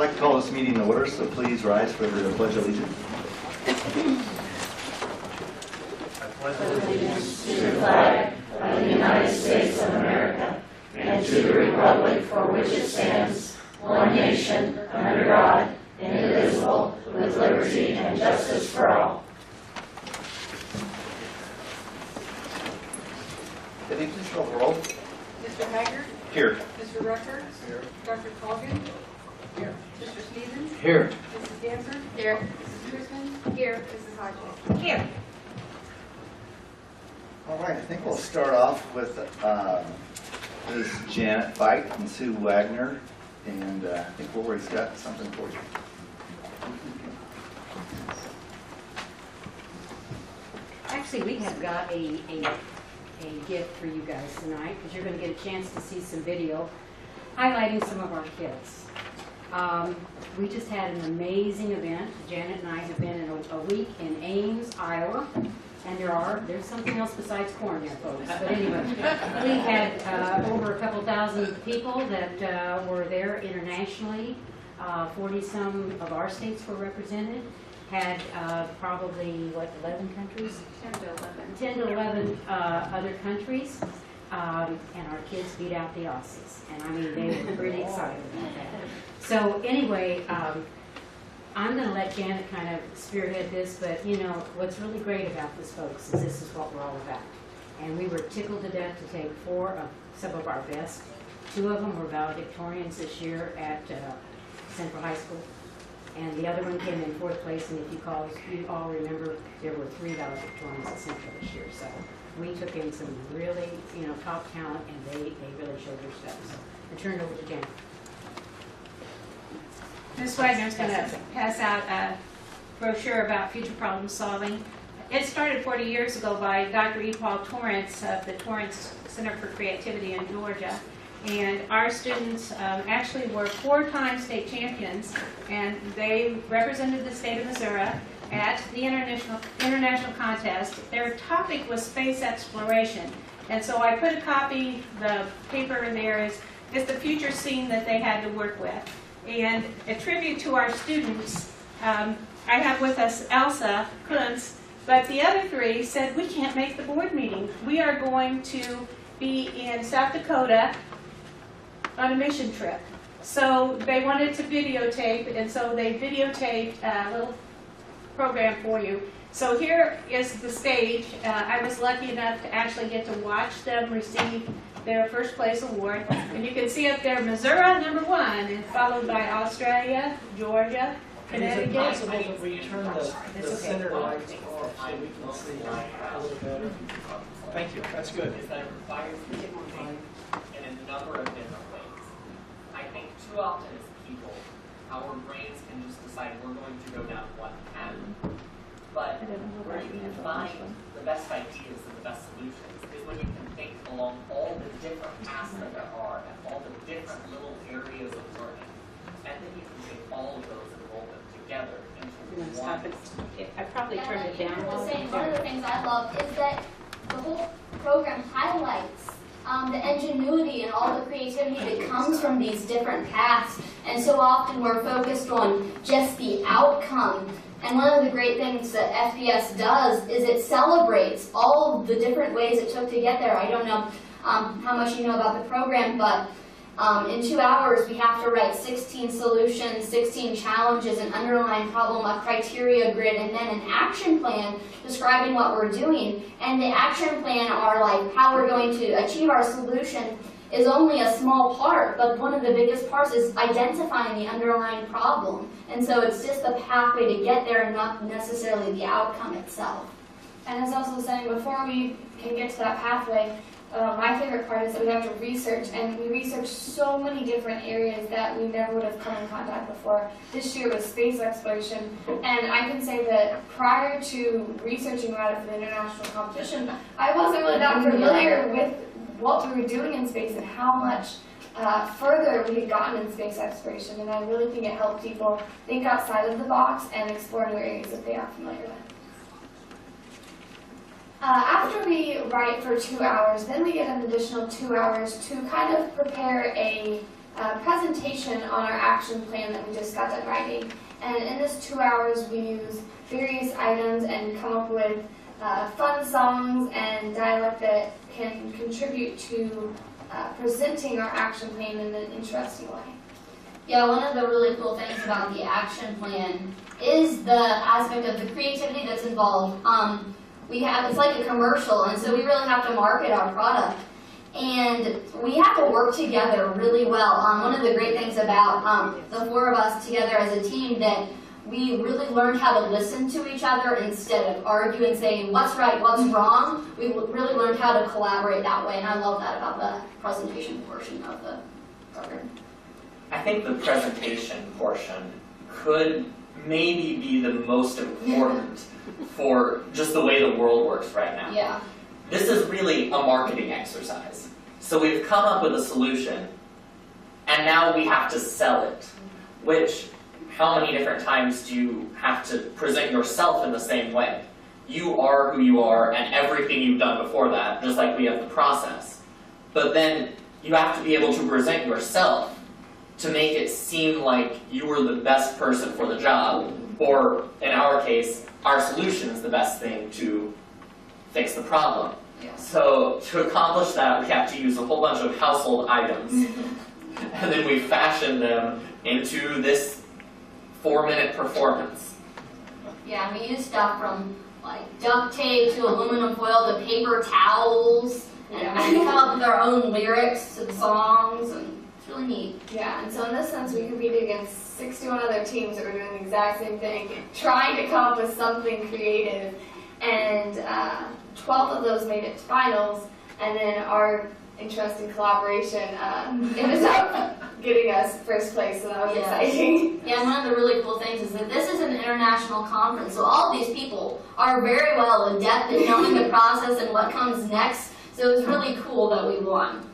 like to call this meeting to order, so please rise for the Pledge of Allegiance. I pledge allegiance to the flag of the United States of America and to the republic for which it stands, one nation, under God, indivisible, with liberty and justice for all. Debbie, please call the roll. Mr. Haggard? Here. Mr. Rucker? Here. Dr. Colgan? Here. Mr. Stevens? Here. Mrs. Dancer? Here. Mrs. Chrisman? Here. Mrs. Hodges? Here. All right, I think we'll start off with Ms. Janet Veit and Sue Wagner, and I think Lori's got something for you. Actually, we have got a gift for you guys tonight, because you're going to get a chance to see some video highlighting some of our kids. We just had an amazing event. Janet and I have been in a week in Ames, Iowa, and there's something else besides corn there, folks. But anyway, we had over a couple thousand people that were there internationally. 40-some of our states were represented. Had probably, 11 countries? 10 to 11 other countries. And our kids beat out the Aussies. And I mean, they were pretty excited about that. So anyway, I'm going to let Janet kind of spearhead this, but you know, what's really great about this, folks, is this is what we're all about. And we were tickled to death to take 4 of some of our best. 2 of them were valedictorians this year at Central High School. And the other one came in 4th place, and if you all remember, there were 3 valedictorians at Central this year. So we took in some really, top talent, and they really showed their stuff. So I turn it over to Janet. Ms. Wagner's going to pass out a brochure about future problem solving. It started 40 years ago by Dr. E. Paul Torrance of the Torrance Center for Creativity in Georgia. And our students actually were 4-time state champions, and they represented the state of Missouri at the international contest. Their topic was space exploration. And so I put a copy, the paper there is the future scene that they had to work with. And a tribute to our students, I have with us Elsa Kuntz, but the other 3 said, we can't make the board meeting. We are going to be in South Dakota on a mission trip. So they wanted to videotape, and so they videotaped a little program for you. So here is the stage. I was lucky enough to actually get to watch them receive their 1st place award. And you can see up there, Missouri #1, and followed by Australia, Georgia, Connecticut. Is it possible that we turn the center lights off so we can see a little better? Thank you, that's good. Is that it requires thinking in a number of different ways. I think too often as people, our brains can just decide we're going to go down one path. But where you can find the best ideas and the best solutions is when you can think along all the different paths that there are and all the different little areas of learning. And then you can take all of those and roll them together into one. I probably turned it down. One of the things I love is that the whole program highlights the ingenuity and all the creativity that comes from these different paths. And so often we're focused on just the outcome. And one of the great things that FBS does is it celebrates all of the different ways it took to get there. I don't know how much you know about the program, but in 2 hours we have to write 16 solutions, 16 challenges, an underlying problem, a criteria grid, and then an action plan describing what we're doing. And the action plan are like how we're going to achieve our solution is only a small part, but one of the biggest parts is identifying the underlying problem. And so it's just the pathway to get there and not necessarily the outcome itself. And as also saying, before we can get to that pathway, my favorite part is that we have to research, and we research so many different areas that we never would have come in contact before. This year was space exploration, and I can say that prior to researching about it for the international competition, I wasn't really that familiar with what we were doing in space and how much further we had gotten in space exploration. And I really think it helped people think outside of the box and explore new areas that they aren't familiar with. After we write for 2 hours, then we get an additional 2 hours to kind of prepare a presentation on our action plan that we just got done writing. And in this 2 hours, we use various items and come up with fun songs and dialect that can contribute to presenting our action plan in an interesting way. Yeah, one of the really cool things about the action plan is the aspect of the creativity that's involved. It's like a commercial, and so we really have to market our product. And we have to work together really well. One of the great things about the four of us together as a team, that we really learned how to listen to each other instead of argue and saying what's right, what's wrong. We really learned how to collaborate that way, and I love that about the presentation portion of the program. I think the presentation portion could maybe be the most important for just the way the world works right now. Yeah. This is really a marketing exercise. So we've come up with a solution, and now we have to sell it. Which, how many different times do you have to present yourself in the same way? You are who you are, and everything you've done before that, just like we have the process. But then you have to be able to present yourself to make it seem like you were the best person for the job, or in our case, our solution is the best thing to fix the problem. Yeah. So to accomplish that, we have to use a whole bunch of household items, and then we fashion them into this 4-minute performance. Yeah, and we use stuff from like duct tape to aluminum foil to paper towels, and we come up with our own lyrics to the songs, and it's really neat. Yeah, and so in this sense, we competed against 61 other teams that were doing the exact same thing, trying to come up with something creative, and 12 of those made it to finals, and then our interesting collaboration ended up getting us first place, so that was exciting. Yeah, and one of the really cool things is that this is an international conference, so all of these people are very well adept in knowing the process and what comes next, so it was really cool that we won.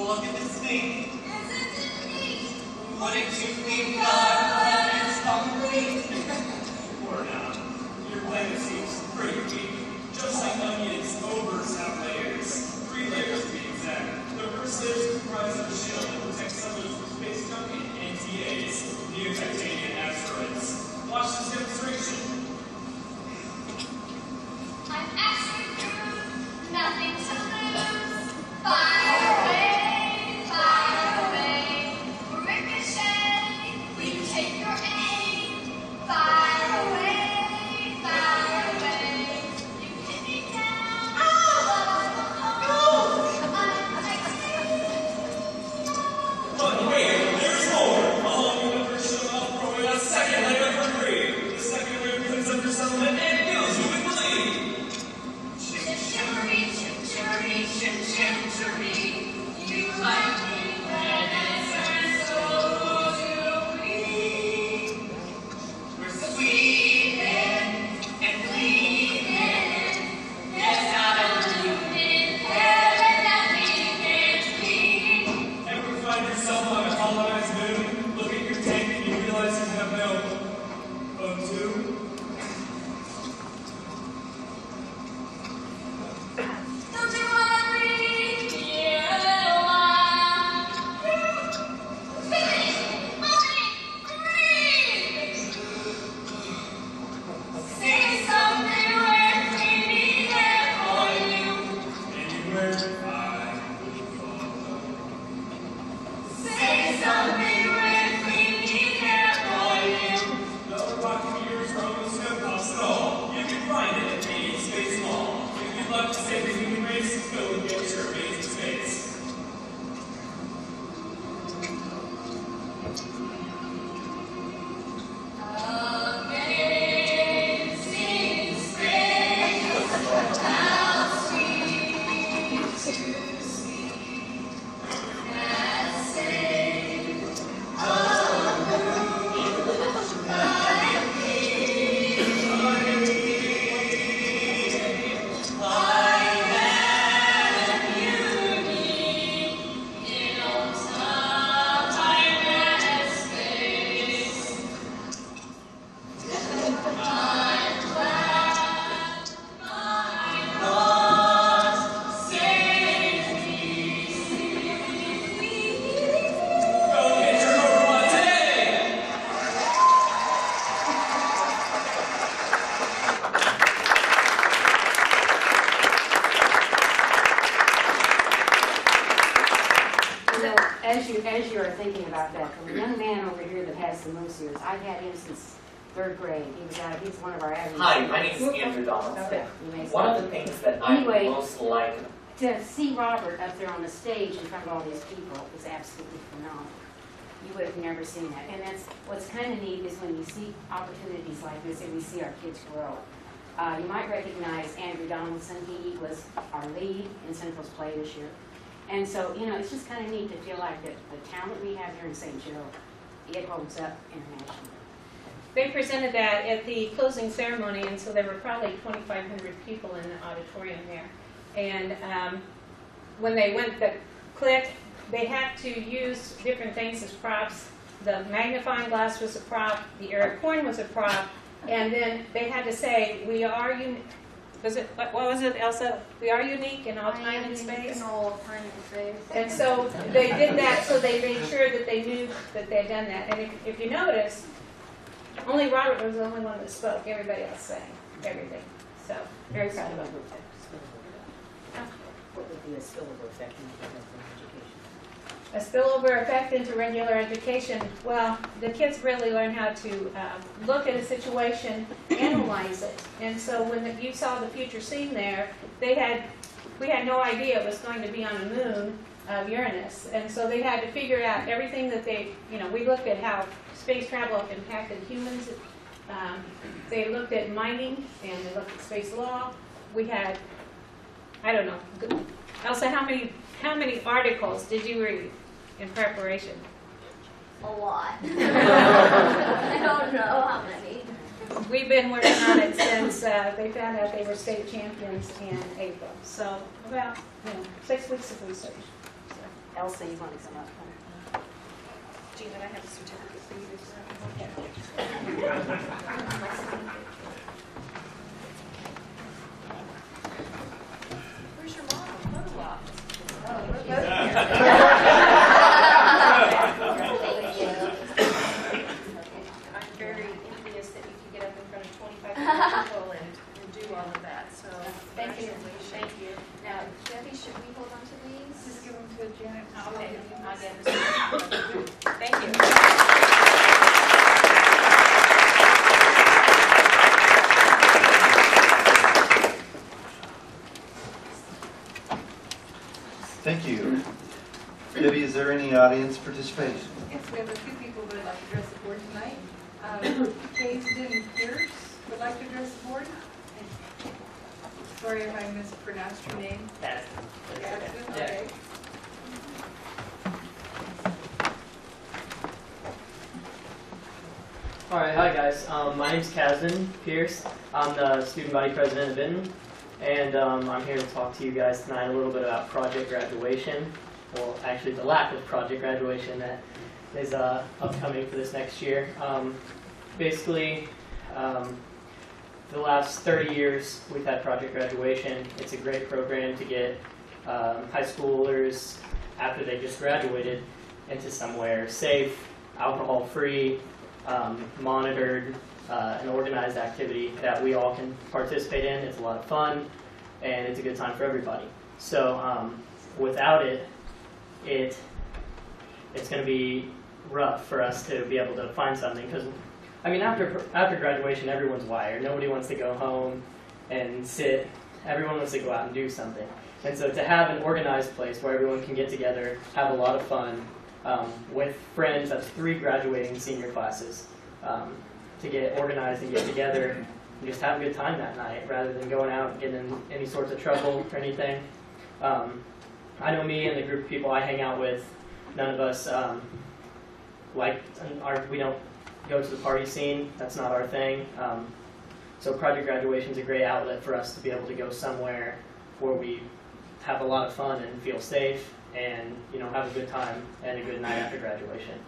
Look at this started thinking about that. The young man over here that has the most years, I've had him since 3rd grade. He's one of our athletes. Hi, my name is Andrew Donaldson. Okay, you may One say. of the things that I Anyway. most like, To see Robert up there on the stage in front of all these people was absolutely phenomenal. You would have never seen that. And that's what's kind of neat is when you see opportunities like this and we see our kids grow. You might recognize Andrew Donaldson. He was our lead in Central's play this year. And so, you know, it's just kind of neat to feel like that the talent we have here in St. Joe, it holds up internationally. They presented that at the closing ceremony, and so there were probably 2,500 people in the auditorium there. And when they went to click, they had to use different things as props. The magnifying glass was a prop, the Eric Horn was a prop, and then they had to say, we are unique. What was it, Elsa? We are unique in all time and space. In all time and space. And so they did that so they made sure that they knew that they'd done that. And if you notice, only Robert was the only one that spoke. Everybody else sang everything. So very proud of him. What would be a spillover effect in education? A spillover effect into regular education. Well, the kids really learn how to look at a situation, analyze it. And so when you saw the future scene there, we had no idea it was going to be on the moon of Uranus. And so they had to figure out everything that we looked at how space travel impacted humans. They looked at mining and they looked at space law. We had, I don't know, Elsa, how many articles did you read in preparation? A lot. I don't know how many. We've been working on it since they found out they were state champions in April. So about 6 weeks of research. So, Elsa, you want to come up? Gina, I have a certificate for you. Where's your mom? Photo op. I'm very envious that you can get up in front of 25 people and do all of that. So Thank you. Thank you. Now, Debbie, should we hold on to these? Just give them to Janet. Okay, I'll get this. Thank you. Thank you. Debbie, is there any audience participation? Yes, we have a few people who would like to address the board tonight. Hayden Pierce would like to address the board. Sorry if I mispronounced your name. Gaston, okay. Alright, hi guys. My name's Kasdan Pierce. I'm the student body president of Benton, and I'm here to talk to you guys tonight a little bit about project graduation. Well, actually the lack of project graduation that is upcoming for this next year. Basically, the last 30 years we've had project graduation. It's a great program to get high schoolers, after they just graduated, into somewhere safe, alcohol-free, monitored, an organized activity that we all can participate in. It's a lot of fun, and it's a good time for everybody. So without it, it's going to be rough for us to be able to find something, because I mean, after graduation, everyone's wired. Nobody wants to go home and sit. Everyone wants to go out and do something. And so to have an organized place where everyone can get together, have a lot of fun with friends, that's 3 graduating senior classes, to get organized and get together and just have a good time that night rather than going out and getting in any sorts of trouble or anything. I know me and the group of people I hang out with, none of us we don't go to the party scene. That's not our thing. So project graduation is a great outlet for us to be able to go somewhere where we have a lot of fun and feel safe and have a good time and a good night after graduation.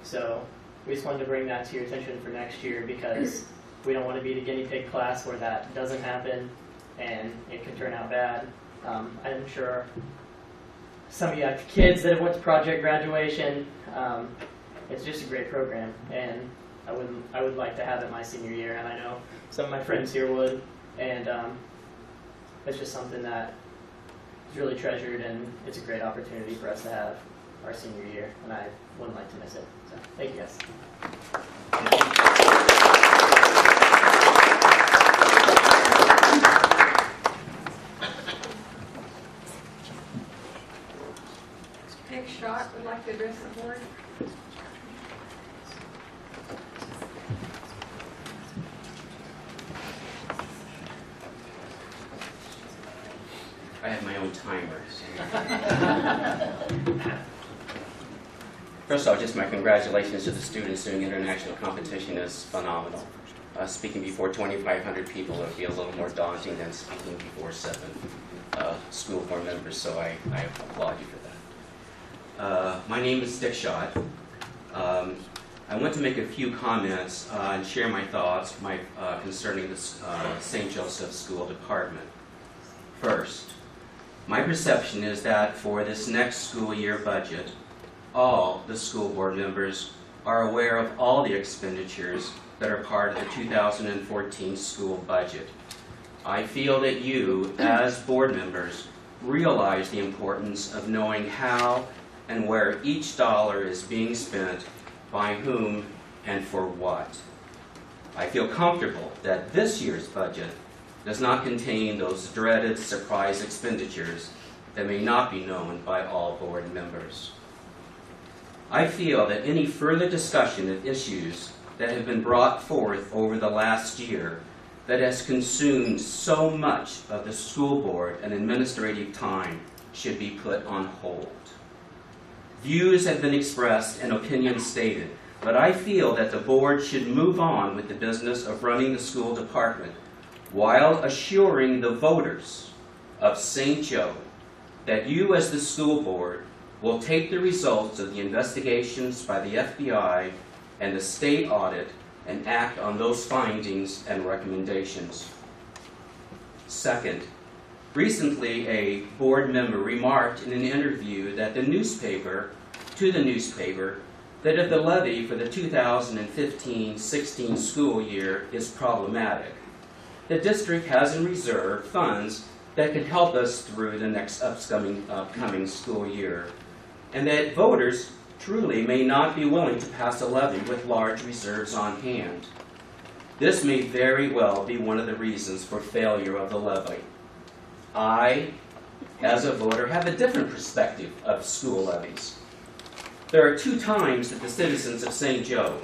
So we just wanted to bring that to your attention for next year, because we don't want to be the guinea pig class where that doesn't happen and it can turn out bad. I'm sure some of you have kids that have went to project graduation. It's just a great program, and I would like to have it my senior year, and I know some of my friends here would, and it's just something that is really treasured, and it's a great opportunity for us to have. our senior year, and I wouldn't like to miss it. So thank you guys. Nick Schott would like to address the board. I have my own timer. First off, just my congratulations to the students doing international competition is phenomenal. Speaking before 2,500 people would be a little more daunting than speaking before 7 school board members, so I applaud you for that. My name is Dick Schott. I want to make a few comments and share my thoughts concerning the St. Joseph School Department. First, my perception is that for this next school year budget, all the school board members are aware of all the expenditures that are part of the 2014 school budget. I feel that you, as board members, realize the importance of knowing how and where each dollar is being spent, by whom, and for what. I feel comfortable that this year's budget does not contain those dreaded surprise expenditures that may not be known by all board members. I feel that any further discussion of issues that have been brought forth over the last year that has consumed so much of the school board and administrative time should be put on hold. Views have been expressed and opinions stated, but I feel that the board should move on with the business of running the school department while assuring the voters of St. Joe that you as the school board will take the results of the investigations by the FBI and the state audit and act on those findings and recommendations. Second, recently a board member remarked in an interview that the newspaper that if the levy for the 2015-16 school year is problematic, the district has in reserve funds that can help us through the next upcoming school year, and that voters truly may not be willing to pass a levy with large reserves on hand. This may very well be one of the reasons for failure of the levy. I, as a voter, have a different perspective of school levies. There are 2 times that the citizens of St. Joe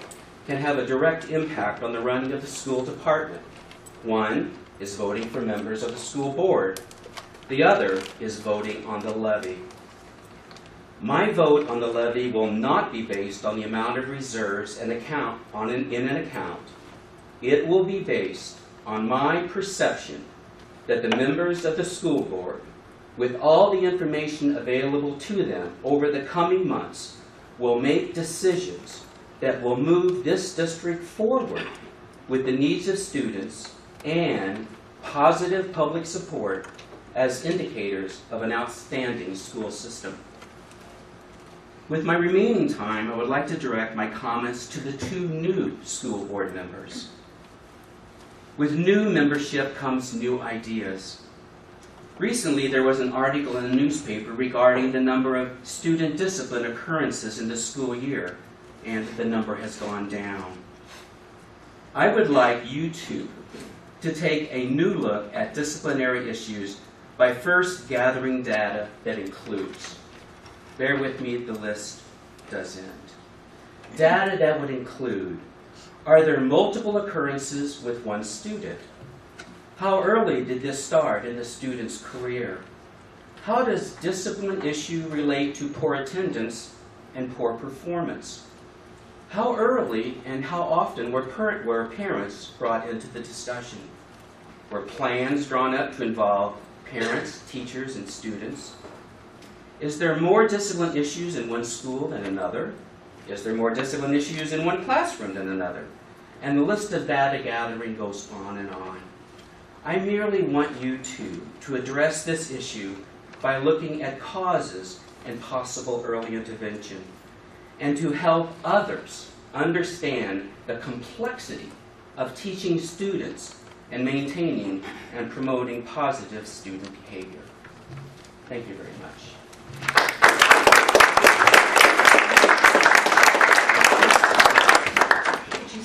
can have a direct impact on the running of the school department. One is voting for members of the school board. The other is voting on the levy. My vote on the levy will not be based on the amount of reserves in an account. It will be based on my perception that the members of the school board, with all the information available to them over the coming months, will make decisions that will move this district forward with the needs of students and positive public support as indicators of an outstanding school system. With my remaining time, I would like to direct my comments to the 2 new school board members. With new membership comes new ideas. Recently, there was an article in the newspaper regarding the number of student discipline occurrences in the school year, and the number has gone down. I would like you two to take a new look at disciplinary issues by first gathering data that includes. Bear with me, the list does end. Data that would include, are there multiple occurrences with one student? How early did this start in the student's career? How does discipline issue relate to poor attendance and poor performance? How early and how often were parents brought into the discussion? Were plans drawn up to involve parents, teachers, and students? Is there more discipline issues in one school than another? Is there more discipline issues in one classroom than another? And the list of data gathering goes on and on. I merely want you to address this issue by looking at causes and possible early intervention, and to help others understand the complexity of teaching students and maintaining and promoting positive student behavior. Thank you very much.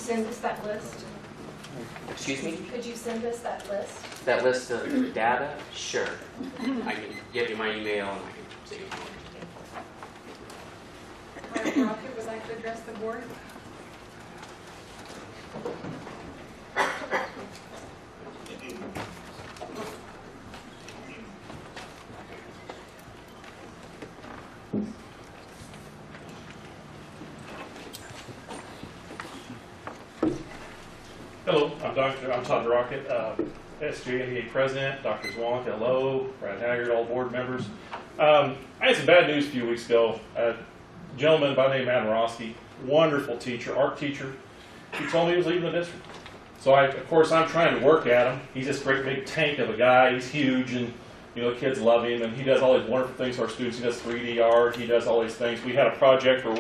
send us that list? Excuse me? Could you send us that list? That list of data? Sure. I can give you my email and I can see it. Madam Rocket, would like to address the board? Hello, I'm Todd Rocket, SJNDA President, Dr. Zwonk, hello, Brad Haggard, all board members. I had some bad news a few weeks ago. A gentleman by the name of Admirowski, wonderful teacher, art teacher, he told me he was leaving the district. So of course, I'm trying to work at him. He's this great big tank of a guy, he's huge, and you know, the kids love him, and he does all these wonderful things for our students. He does 3D art, he does all these things. We had a project where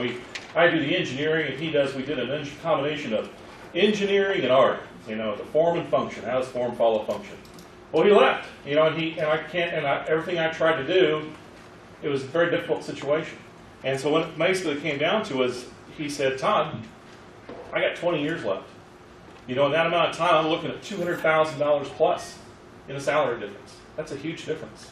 I do the engineering, and we did a combination of engineering and art, you know, the form and function. How does form follow function? Well, he left, you know, everything I tried to do, it was a very difficult situation. And so when it basically came down to is, he said, Todd, I got 20 years left. You know, in that amount of time, I'm looking at $200,000 plus in a salary difference. That's a huge difference.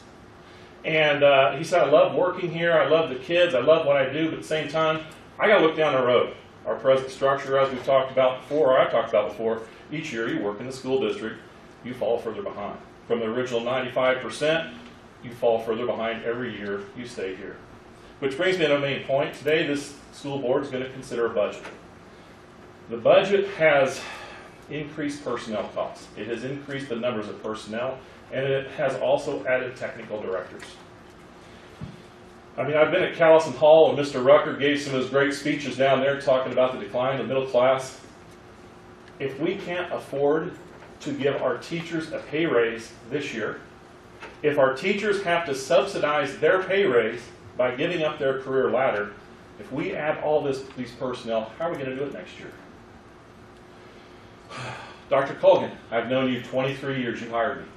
And he said, I love working here, I love the kids, I love what I do, but at the same time, I got to look down the road. Our present structure, as we've talked about before, or I've talked about before, each year you work in the school district, you fall further behind. From the original 95%, you fall further behind every year you stay here. Which brings me to the main point. Today, this school board is going to consider a budget. The budget has increased personnel costs. It has increased the numbers of personnel, and it has also added technical directors. I mean, I've been at Callison Hall, and Mr. Rucker gave some of his great speeches down there talking about the decline of the middle class. If we can't afford to give our teachers a pay raise this year, if our teachers have to subsidize their pay raise by giving up their career ladder, if we add all these personnel, how are we going to do it next year? Dr. Colgan, I've known you 23 years, you hired me.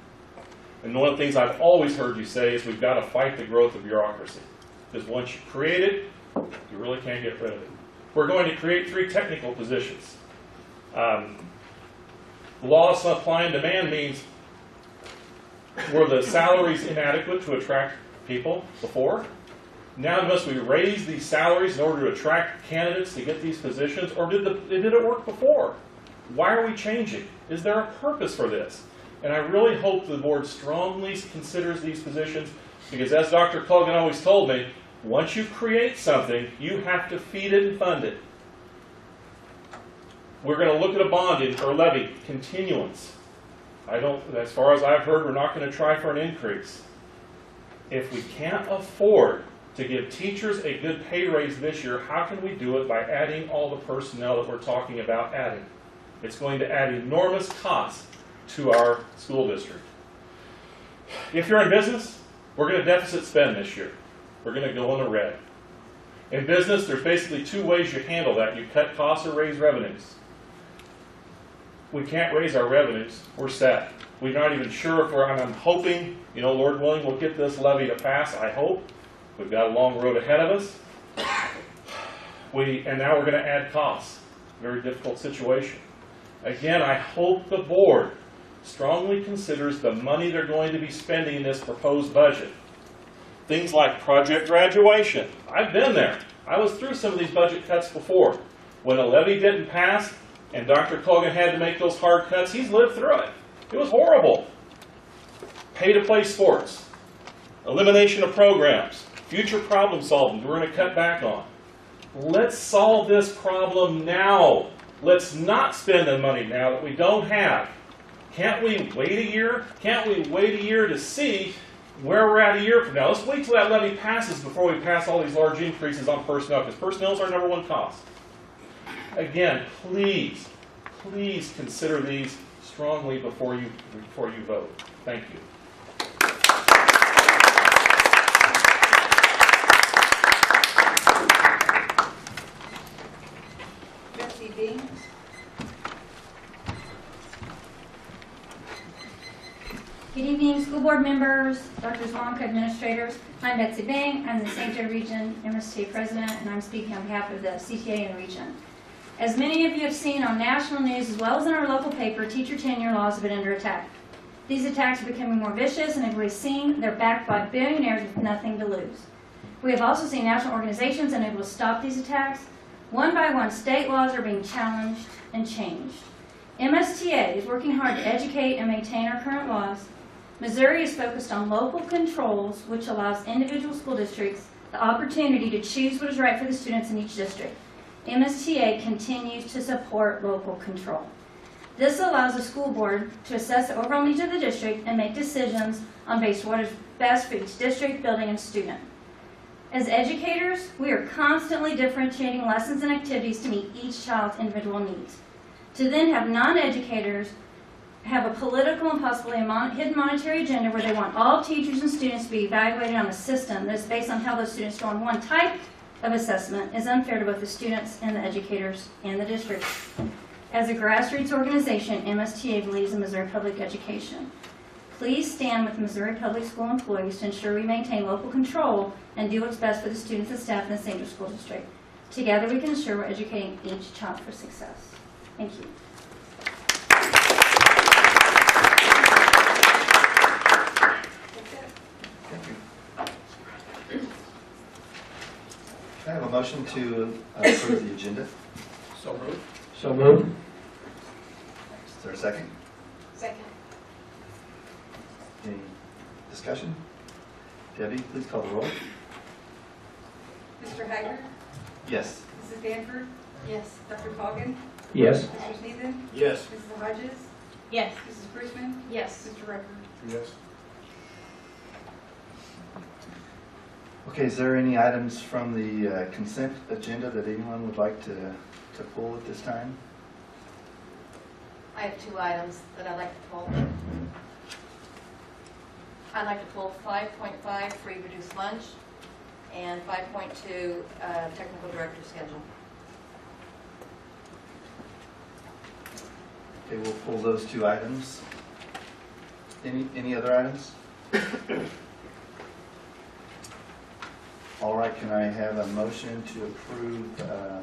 And one of the things I've always heard you say is we've got to fight the growth of bureaucracy. Because once you create it, you really can't get rid of it. We're going to create 3 technical positions. Law of supply and demand means were the salaries inadequate to attract people before? Now must we raise these salaries in order to attract candidates to get these positions, or did it work before? Why are we changing? Is there a purpose for this? And I really hope the board strongly considers these positions, because as Dr. Colgan always told me, once you create something, you have to feed it and fund it. We're going to look at a bond or levy continuance. As far as I've heard, we're not going to try for an increase. If we can't afford to give teachers a good pay raise this year, how can we do it by adding all the personnel that we're talking about adding? It's going to add enormous costs to our school district. If you're in business, we're going to deficit spend this year. We're going to go in the red. In business, there's basically 2 ways you handle that. You cut costs or raise revenues. We can't raise our revenues. We're set. We're not even sure if I'm hoping, you know, Lord willing, we'll get this levy to pass, I hope. We've got a long road ahead of us. And now we're going to add costs. Very difficult situation. Again, I hope the board strongly considers the money they're going to be spending in this proposed budget. Things like project graduation. I've been there. I was through some of these budget cuts before. When a levy didn't pass and Dr. Colgan had to make those hard cuts, he's lived through it. It was horrible. Pay to play sports. Elimination of programs. Future problem solving we're going to cut back on. Let's solve this problem now. Let's not spend the money now that we don't have. Can't we wait a year? Can't we wait a year to see where we're at a year from now? Let's wait till that levy passes before we pass all these large increases on personnel, because personnel is our #1 cost. Again, please consider these strongly before you vote. Thank you. Betsy Bing. Good evening, school board members, Dr. Zwonk, administrators. I'm Betsy Bang. I'm the St. Joe Region MSTA President, and I'm speaking on behalf of the CTA in the region. As many of you have seen on national news as well as in our local paper, teacher tenure laws have been under attack. These attacks are becoming more vicious, and as we've seen, they're backed by billionaires with nothing to lose. We have also seen national organizations unable to stop these attacks. One by one, state laws are being challenged and changed. MSTA is working hard to educate and maintain our current laws. Missouri is focused on local controls, which allows individual school districts the opportunity to choose what is right for the students in each district. MSTA continues to support local control. This allows the school board to assess the overall needs of the district and make decisions on based on what is best for each district, building, and student. As educators, we are constantly differentiating lessons and activities to meet each child's individual needs. To then have non-educators have a political and possibly a hidden monetary agenda where they want all teachers and students to be evaluated on a system that is based on how those students do on one type of assessment is unfair to both the students and the educators and the district. As a grassroots organization, MSTA believes in Missouri public education. Please stand with Missouri Public School employees to ensure we maintain local control and do what's best for the students and staff in the St. Joe School District. Together we can ensure we're educating each child for success. Thank you. Thank you. I have a motion to approve the agenda. So moved. So moved. Is there a second? Second. Any discussion? Debbie, please call the roll. Mr. Hager? Yes. Mrs. Danford? Yes. Dr. Cogan? Yes. Mr. Sneeden? Yes. Mrs. Hodges? Yes. Mrs. Bruceman? Yes. Mr. Rucker? Yes. Okay, is there any items from the consent agenda that anyone would like to pull at this time? I have 2 items that I'd like to pull. I'd like to pull 5.5 free reduced lunch and 5.2 technical director schedule. Okay, we'll pull those 2 items. Any other items? All right, can I have a motion to approve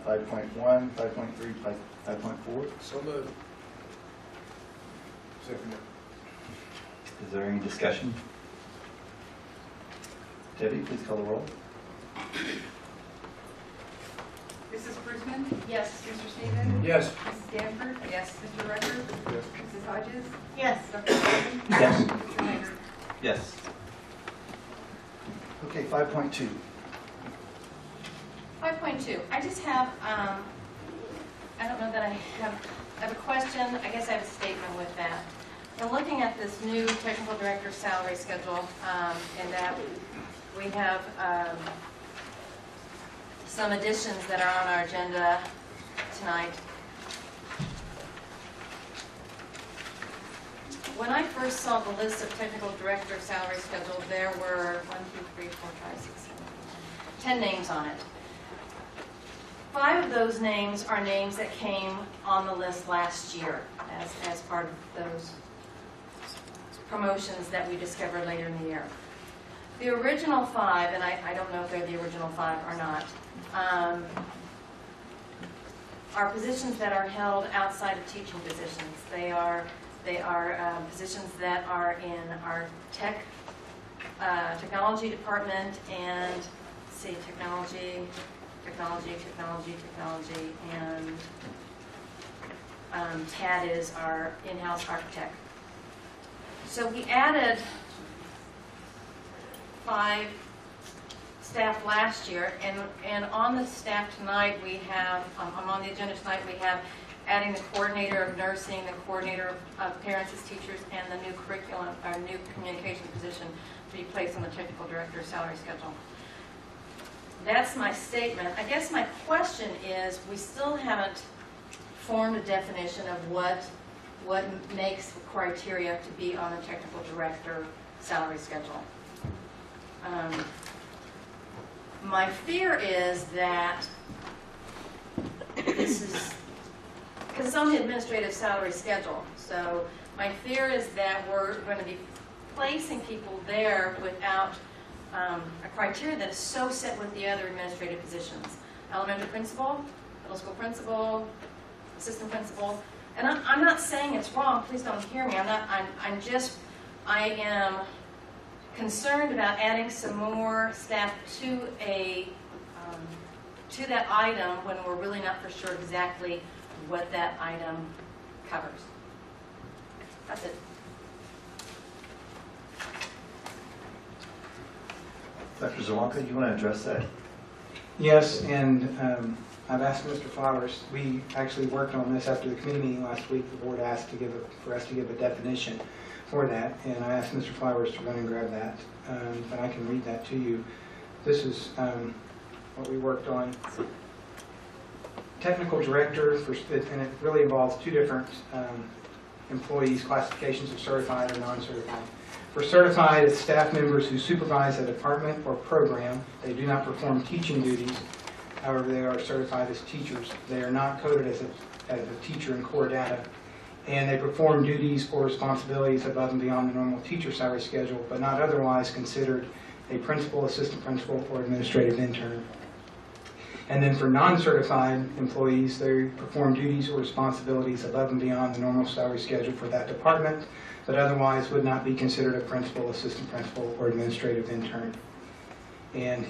5.1, 5.3, 5.4? So moved. Second. Is there any discussion? Debbie, please call the roll. Mrs. Bruceman? Yes. Mr. Sneeden? Yes. Mrs. Danford? Yes. Mr. Rucker? Yes. Mrs. Hodges? Yes. Dr. Cogan? Yes. Mr. Hager? Yes. Okay, 5.2. 5.2, I just have, I don't know that I have a question, I guess I have a statement with that. I'm looking at this new technical director salary schedule, and that we have some additions that are on our agenda tonight. When I first saw the list of technical director salary schedule, there were 10 names on it. 5 of those names are names that came on the list last year as part of those promotions that we discovered later in the year. The original 5, and I don't know if they're the original 5 or not, are positions that are held outside of teaching positions. They are positions that are in our technology department and technology, and Tad is our in-house architect. So we added 5 staff last year, and on the staff tonight we have, on the agenda tonight we have adding the coordinator of nursing, the coordinator of parents as teachers, and the new curriculum, our new communication position to be placed on the technical director's salary schedule. That's my statement. I guess my question is, we still haven't formed a definition of what makes the criteria to be on a technical director salary schedule. My fear is that this is, because it's on the administrative salary schedule, so my fear is that we're going to be placing people there without a criteria that is so set with the other administrative positions. Elementary principal, middle school principal, assistant principal. And I'm not saying it's wrong, please don't hear me. I am concerned about adding some more staff to that item when we're really not for sure exactly what that item covers. That's it. Dr. Zawonka, you want to address that? Yes, and I've asked Mr. Flowers, we actually worked on this after the committee meeting last week. The board asked for us to give a definition for that, and I asked Mr. Flowers to run and grab that, but I can read that to you. This is what we worked on. Technical director, and it really involves two different employees, classifications of certified or non-certified. For certified, it's staff members who supervise a department or program. They do not perform teaching duties. However, they are certified as teachers. They are not coded as a teacher in core data. And they perform duties or responsibilities above and beyond the normal teacher salary schedule, but not otherwise considered a principal, assistant principal, or administrative intern. And then for non-certified employees, they perform duties or responsibilities above and beyond the normal salary schedule for that department, but otherwise would not be considered a principal, assistant principal, or administrative intern. And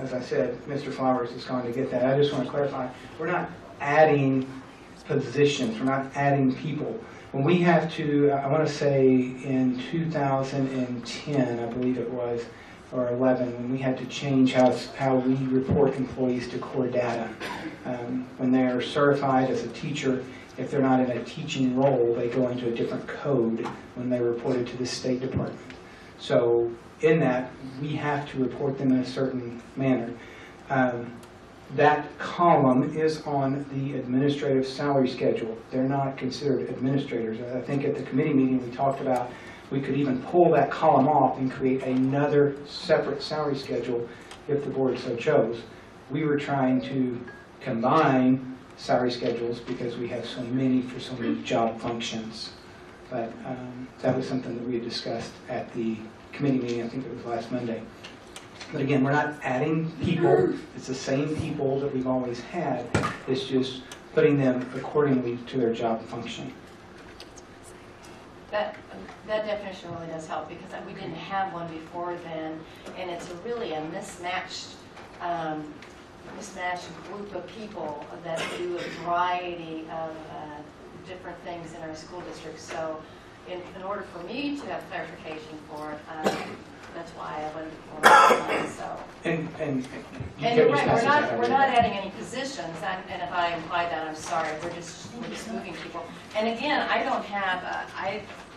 as I said, Mr. Flowers is going to get that. I just want to clarify, we're not adding positions, we're not adding people. When we have to, I want to say in 2010, I believe it was, or 11, when we had to change how we report employees to core data. When they're certified as a teacher, if they're not in a teaching role, they go into a different code when they're reported to the State Department. So in that, we have to report them in a certain manner. That column is on the administrative salary schedule. They're not considered administrators. I think at the committee meeting we talked about we could even pull that column off and create another separate salary schedule if the board so chose. We were trying to combine salary schedules because we have so many for so many job functions. But that was something that we had discussed at the committee meeting, I think it was last Monday. But again, we're not adding people. It's the same people that we've always had. It's just putting them accordingly to their job function. That definition really does help because we didn't have one before then, and it's really a mismatched group of people that do a variety of different things in our school district. So in order for me to have clarification for it, that's why I went for it. So. And you're right, we're not adding any positions, and if I implied that, I'm sorry. We're just moving people. And again, I don't have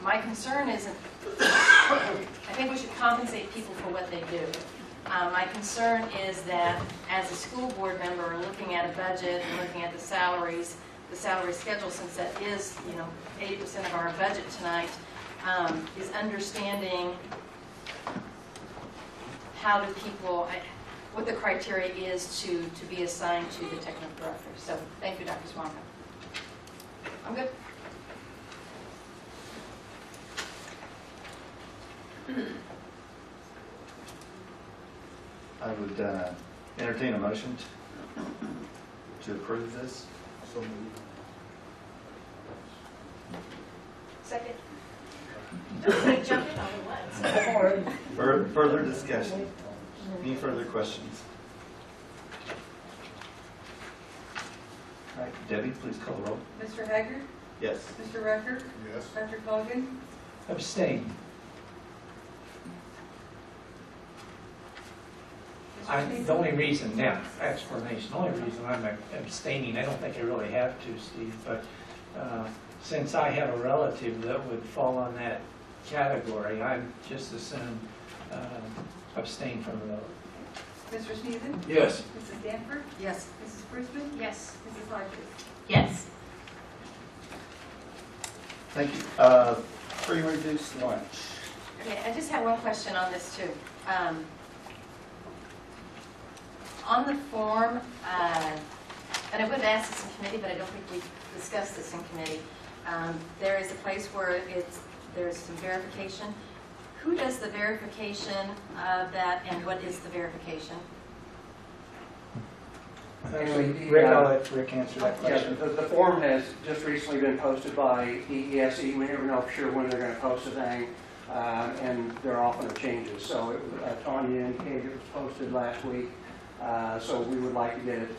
my concern isn't. I think we should compensate people for what they do. My concern is that as a school board member, looking at a budget and looking at the salary schedule, since that is 80% of our budget tonight, is understanding how do people, what the criteria is to be assigned to the technical director. So thank you, Dr. Swamka. I'm good. I would entertain a motion to approve this. So moved. Second. Further discussion. Any further questions? All right, Debbie, please call the roll. Mr. Haggard? Yes. Mr. Rucker? Yes. Dr. Colgan? Abstain. Mr. The only reason, now, explanation, the only reason I'm abstaining, I don't think I really have to, Steve, but since I have a relative that would fall on that category, I just assume abstain from the vote. Mr. Sneeden? Yes. Mrs. Danford? Yes. Mrs. Brisbane? Yes. Mrs. Hodges? Yes. Thank you. Free reduced lunch. Okay, I just have one question on this too. On the form, and I would have asked this in committee, but I don't think we discussed this in committee. There is a place where there's some verification. Who does the verification of that, and what is the verification? Rick, I'll let Rick answer that Yeah, question. the form has just recently been posted by DESE. We never know for sure when they're going to post a thing, and there often are changes. So Tanya indicated it was posted last week, so we would like to get it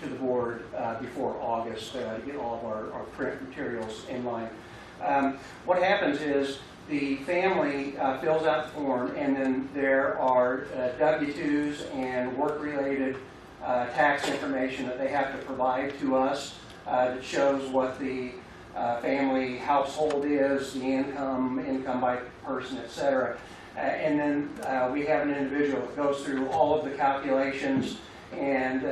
to the board before August to get all of our print materials in line. What happens is the family fills out the form, and then there are W-2s and work-related tax information that they have to provide to us that shows what the family household is, the income by person, etc. And then we have an individual that goes through all of the calculations and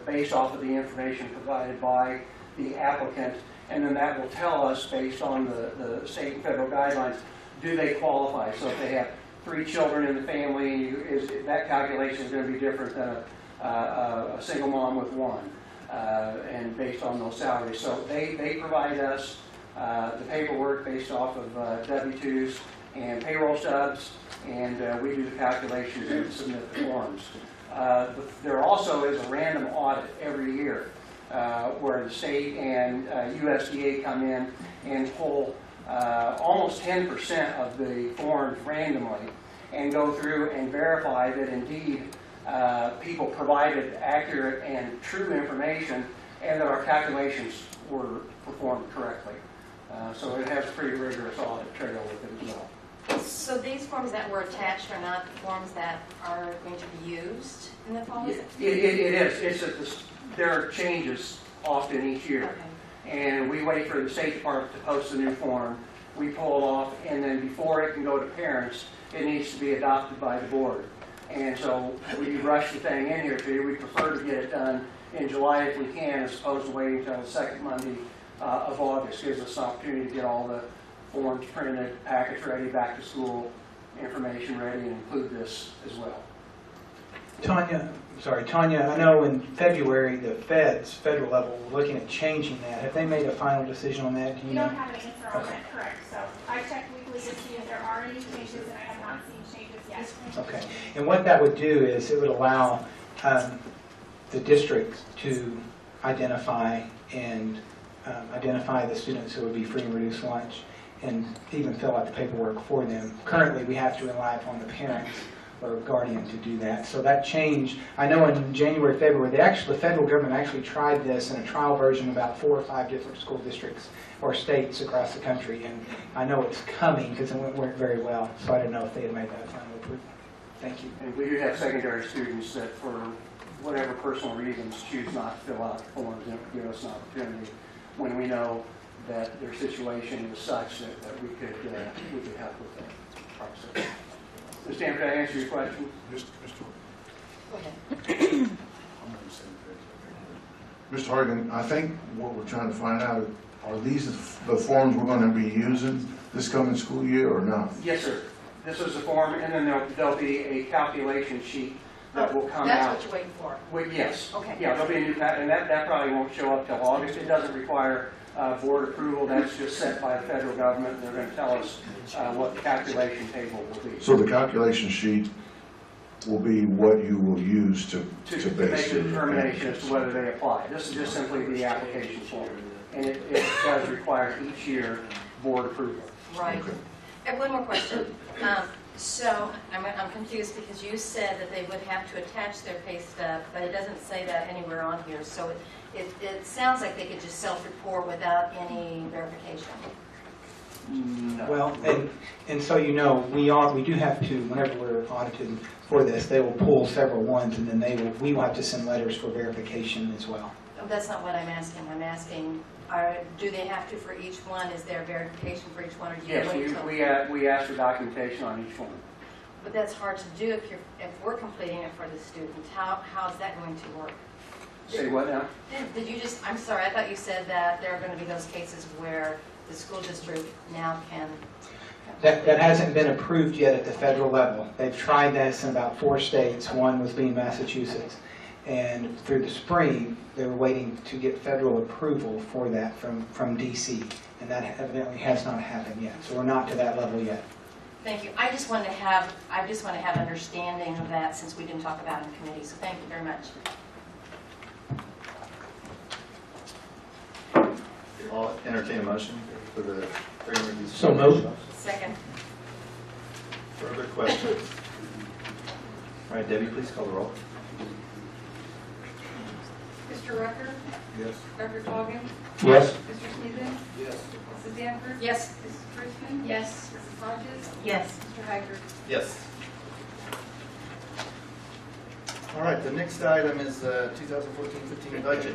based off of the information provided by the applicant, and then that will tell us, based on the state and federal guidelines, do they qualify. So if they have 3 children in the family, that calculation is going to be different than a single mom with 1, and based on those salaries. So they provide us the paperwork based off of W-2s and payroll stubs, and we do the calculations and submit the forms. There also is a random audit every year where the state and USDA come in and pull almost 10% of the forms randomly and go through and verify that indeed people provided accurate and true information and that our calculations were performed correctly. So it has a pretty rigorous audit trail with it as well. So these forms that were attached are not the forms that are going to be used in the fall? It is. It's that there are changes often each year. Okay. And we wait for the State Department to post a new form. We pull it off, and then before it can go to parents, it needs to be adopted by the board. And so we rush the thing in here to you. We prefer to get it done in July if we can, as opposed to waiting until the second Monday of August. Gives us an opportunity to get all the forms printed, package ready, back to school information ready, and include this as well. Tanya, I know in February the federal level, were looking at changing that. Have they made a final decision on that? Do We you know? don't have an answer on that, correct. So I check weekly to see if there are any changes, and I have not seen changes yet. Okay. And what that would do is it would allow the district to identify the students who would be free and reduced lunch, and even fill out the paperwork for them. Currently, we have to rely upon the parents or guardian to do that. So that changed. I know in January, February, the federal government actually tried this in a trial version about 4 or 5 different school districts or states across the country, and I know it's coming because it went very well. So I didn't know if they had made that final approval. Thank you. And we do have secondary students that, for whatever personal reasons, choose not to fill out the forms, and it would give us an opportunity when we know that their situation is such that we could help with that process. Ms. Stamp, did I answer your question? Go ahead. Mr. Hargan, I think what we're trying to find out, are these the forms we're going to be using this coming school year or not? Yes, sir. This is the form, and then there'll be a calculation sheet that will come out. That's what you're waiting for? Yes. Okay. Yeah, there'll be a new and that probably won't show up till August. It doesn't require board approval. That's just set by the federal government, and they're going to tell us what the calculation table will be. So the calculation sheet will be what you will use to make base a determination as to whether they apply. This is just simply the application form, and it does require each year board approval. Right. Okay. And one more question. So I'm confused because you said that they would have to attach their pay stub, but it doesn't say that anywhere on here. So it sounds like they could just self-report without any verification. No. Well, and so you know, we do have to, whenever we're audited for this, they will pull several ones, and then we will have to send letters for verification as well. Oh, that's not what I'm asking. I'm asking, do they have to for each one? Is there verification for each one, or do you wait till? Yes, we ask for documentation on each one. But that's hard to do if we're completing it for the student. How is that going to work? Say what now? Did you just? I'm sorry. I thought you said that there are going to be those cases where the school district now can. That hasn't been approved yet at the federal level. They've tried this in about 4 states. One was being Massachusetts. And through the spring, they were waiting to get federal approval for that from D.C. And that evidently has not happened yet. So we're not to that level yet. Thank you. I just want to have understanding of that since we didn't talk about it in committee. So thank you very much. I'll entertain a motion for the framework. So moved. Second. Further questions? All right, Debbie, please call the roll. Mr. Rucker? Yes. Dr. Cogan? Yes. Mr. Sneeden? Yes. Mrs. Danforth? Yes. Mrs. Brisbane? Yes. Mrs. Hodges? Yes. Mr. Hager? Yes. All right, the next item is 2014-15 budget.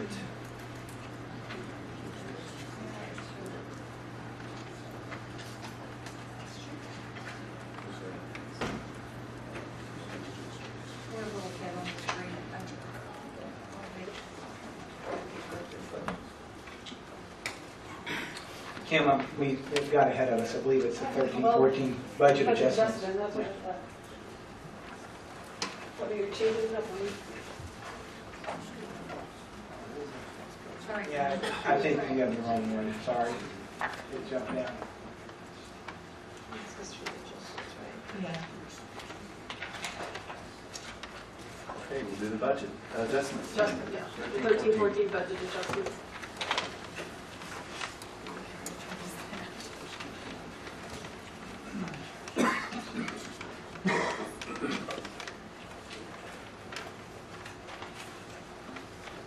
Kim, we got ahead of us. I believe it's the 13-14 budget adjustments. What are your changes up on? Sorry. Yeah, I think you got the wrong one. Sorry. It jumped down. Yeah. Okay, we'll do the budget adjustments. 13-14 budget adjustments.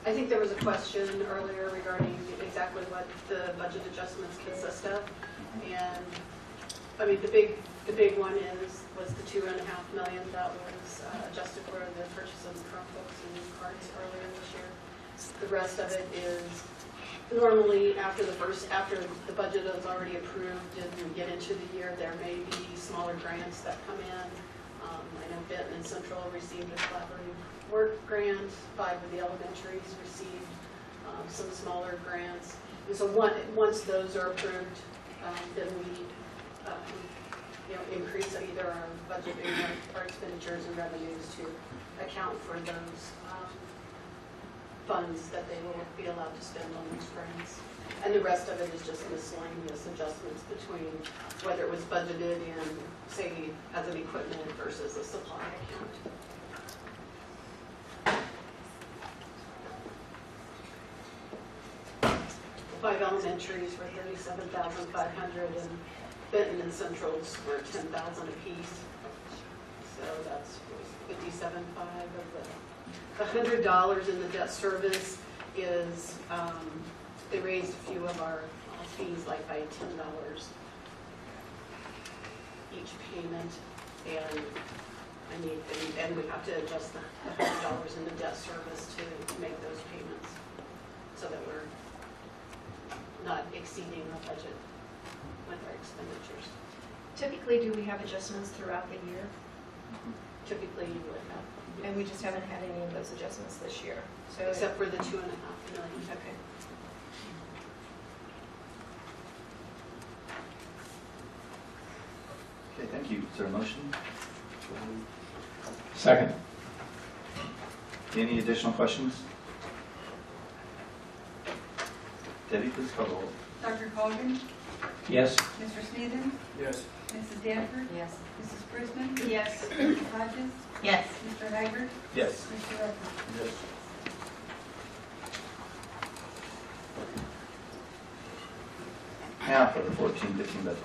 I think there was a question earlier regarding exactly what the budget adjustments consist of. And, I mean, the big one was the $2.5 million that was adjusted for the purchase of the Chromebooks and cards earlier this year. The rest of it is normally after the budget is already approved and we get into the year, there may be smaller grants that come in. I know Benton and Central received a collaborative work grant. 5 of the elementaries received some smaller grants. And so once those are approved, then we increase either our budget or our expenditures and revenues to account for those funds that they will be allowed to spend on these grants. And the rest of it is just miscellaneous adjustments between whether it was budgeted in, say, as an equipment versus a supply account. 5 elementaries were $37,500, and Benton and Central's were $10,000 apiece. So that's $57,500 of the $100 in the debt service is they raised a few of our fees like by $10 each payment, and we have to adjust the $100 in the debt service to make those payments so that we're not exceeding the budget with our expenditures. Typically, do we have adjustments throughout the year? typically you would have. And we just haven't had any of those adjustments this year. So Except for the $2.5 million. Okay. Okay, thank you. Is there a motion? Second. Any additional questions? Debbie, please call the roll. Dr. Cogan? Yes. Mr. Sneeden? Yes. Mrs. Danforth? Yes. Mrs. Brisbane? Yes. Mrs. Hodges? Yes. Mr. Hager? Yes. Mr. Rucker? Yes. Now for the 14-15 budget.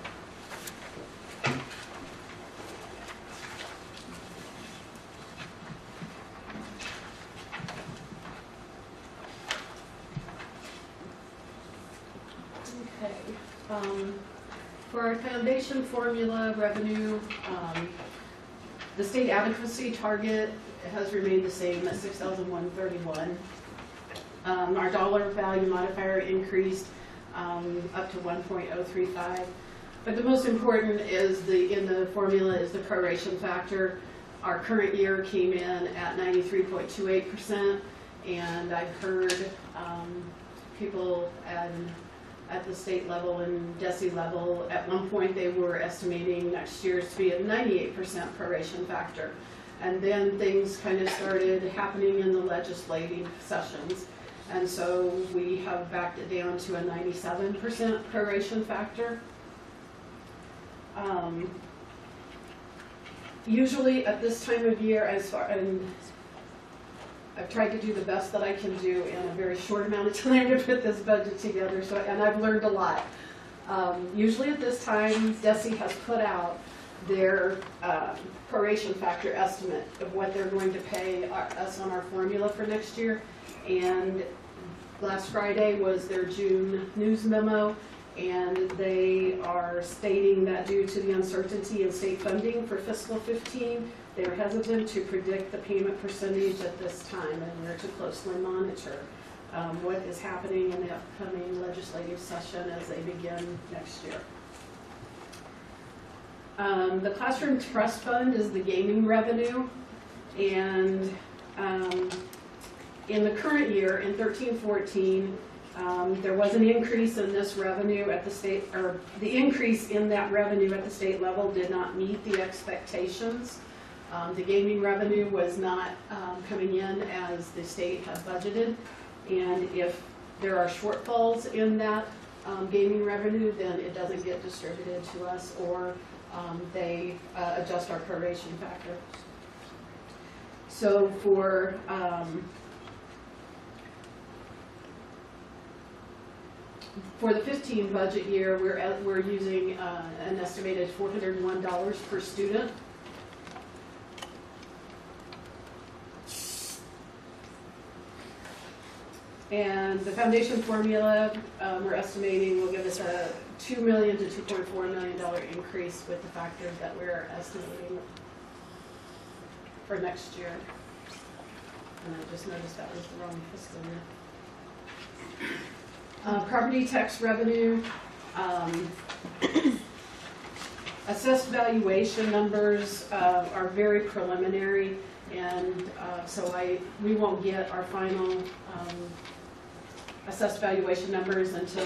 Okay. For our foundation formula revenue, the state adequacy target has remained the same at $6,131. Our dollar value modifier increased up to 1.035. But the most important is in the formula is the proration factor. Our current year came in at 93.28%, and I've heard people at the state level and DESI level, at one point they were estimating next year's to be a 98% proration factor. And then things kind of started happening in the legislative sessions. And so we have backed it down to a 97% proration factor. Usually at this time of year, I've tried to do the best that I can do in a very short amount of time to put this budget together, so, and I've learned a lot. Usually at this time, DESE has put out their proration factor estimate of what they're going to pay us on our formula for next year. And last Friday was their June news memo, and they are stating that due to the uncertainty in state funding for fiscal 15, they are hesitant to predict the payment percentage at this time, and we're to closely monitor what is happening in the upcoming legislative session as they begin next year. The Classroom Trust Fund is the gaming revenue, and in the current year, in 13-14, there was an increase in this revenue at the state, or the increase in that revenue at the state level did not meet the expectations. The gaming revenue was not coming in as the state had budgeted, and if there are shortfalls in that gaming revenue, then it doesn't get distributed to us, or they adjust our proration factor. So for the 15 budget year, we're using an estimated $401 per student. And the foundation formula, we're estimating will give us a $2 million to $2.4 million increase with the factors that we're estimating for next year. And I just noticed that was the wrong fiscal year. Property tax revenue, assessed valuation numbers are very preliminary, and so we won't get our final assessed valuation numbers until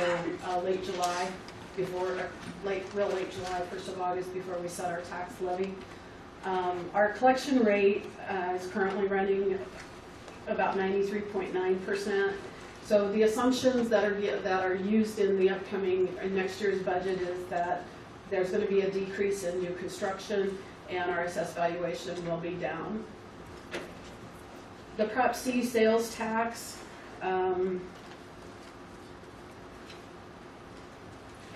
late July, real late July, 1st of August, before we set our tax levy. Our collection rate is currently running about 93.9%. So the assumptions that are used in the upcoming next year's budget is that there's going to be a decrease in new construction, and our assessed valuation will be down. The Prop C sales tax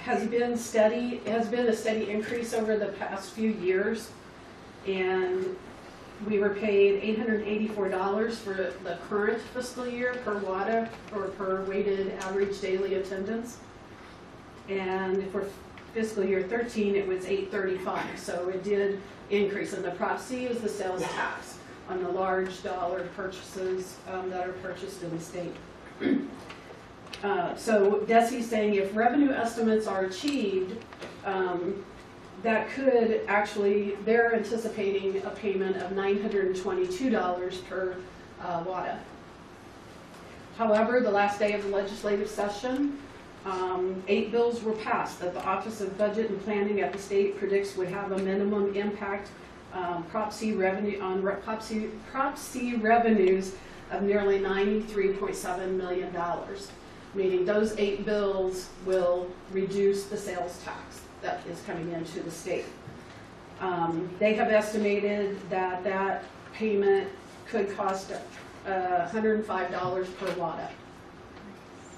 has been steady. It has been a steady increase over the past few years, and we were paid $884 for the current fiscal year per WADA, or per weighted average daily attendance. And for fiscal year 13, it was $835. So it did increase. And the Prop C is the sales tax on the large dollar purchases that are purchased in the state. So DESE is saying if revenue estimates are achieved, that could actually, they're anticipating a payment of $922 per WADA. However, the last day of the legislative session, 8 bills were passed that the Office of Budget and Planning at the state predicts would have a minimum impact Prop C revenue on Prop C revenues of nearly $93.7 million, meaning those 8 bills will reduce the sales tax that is coming into the state. They have estimated that that payment could cost $105 per WADA.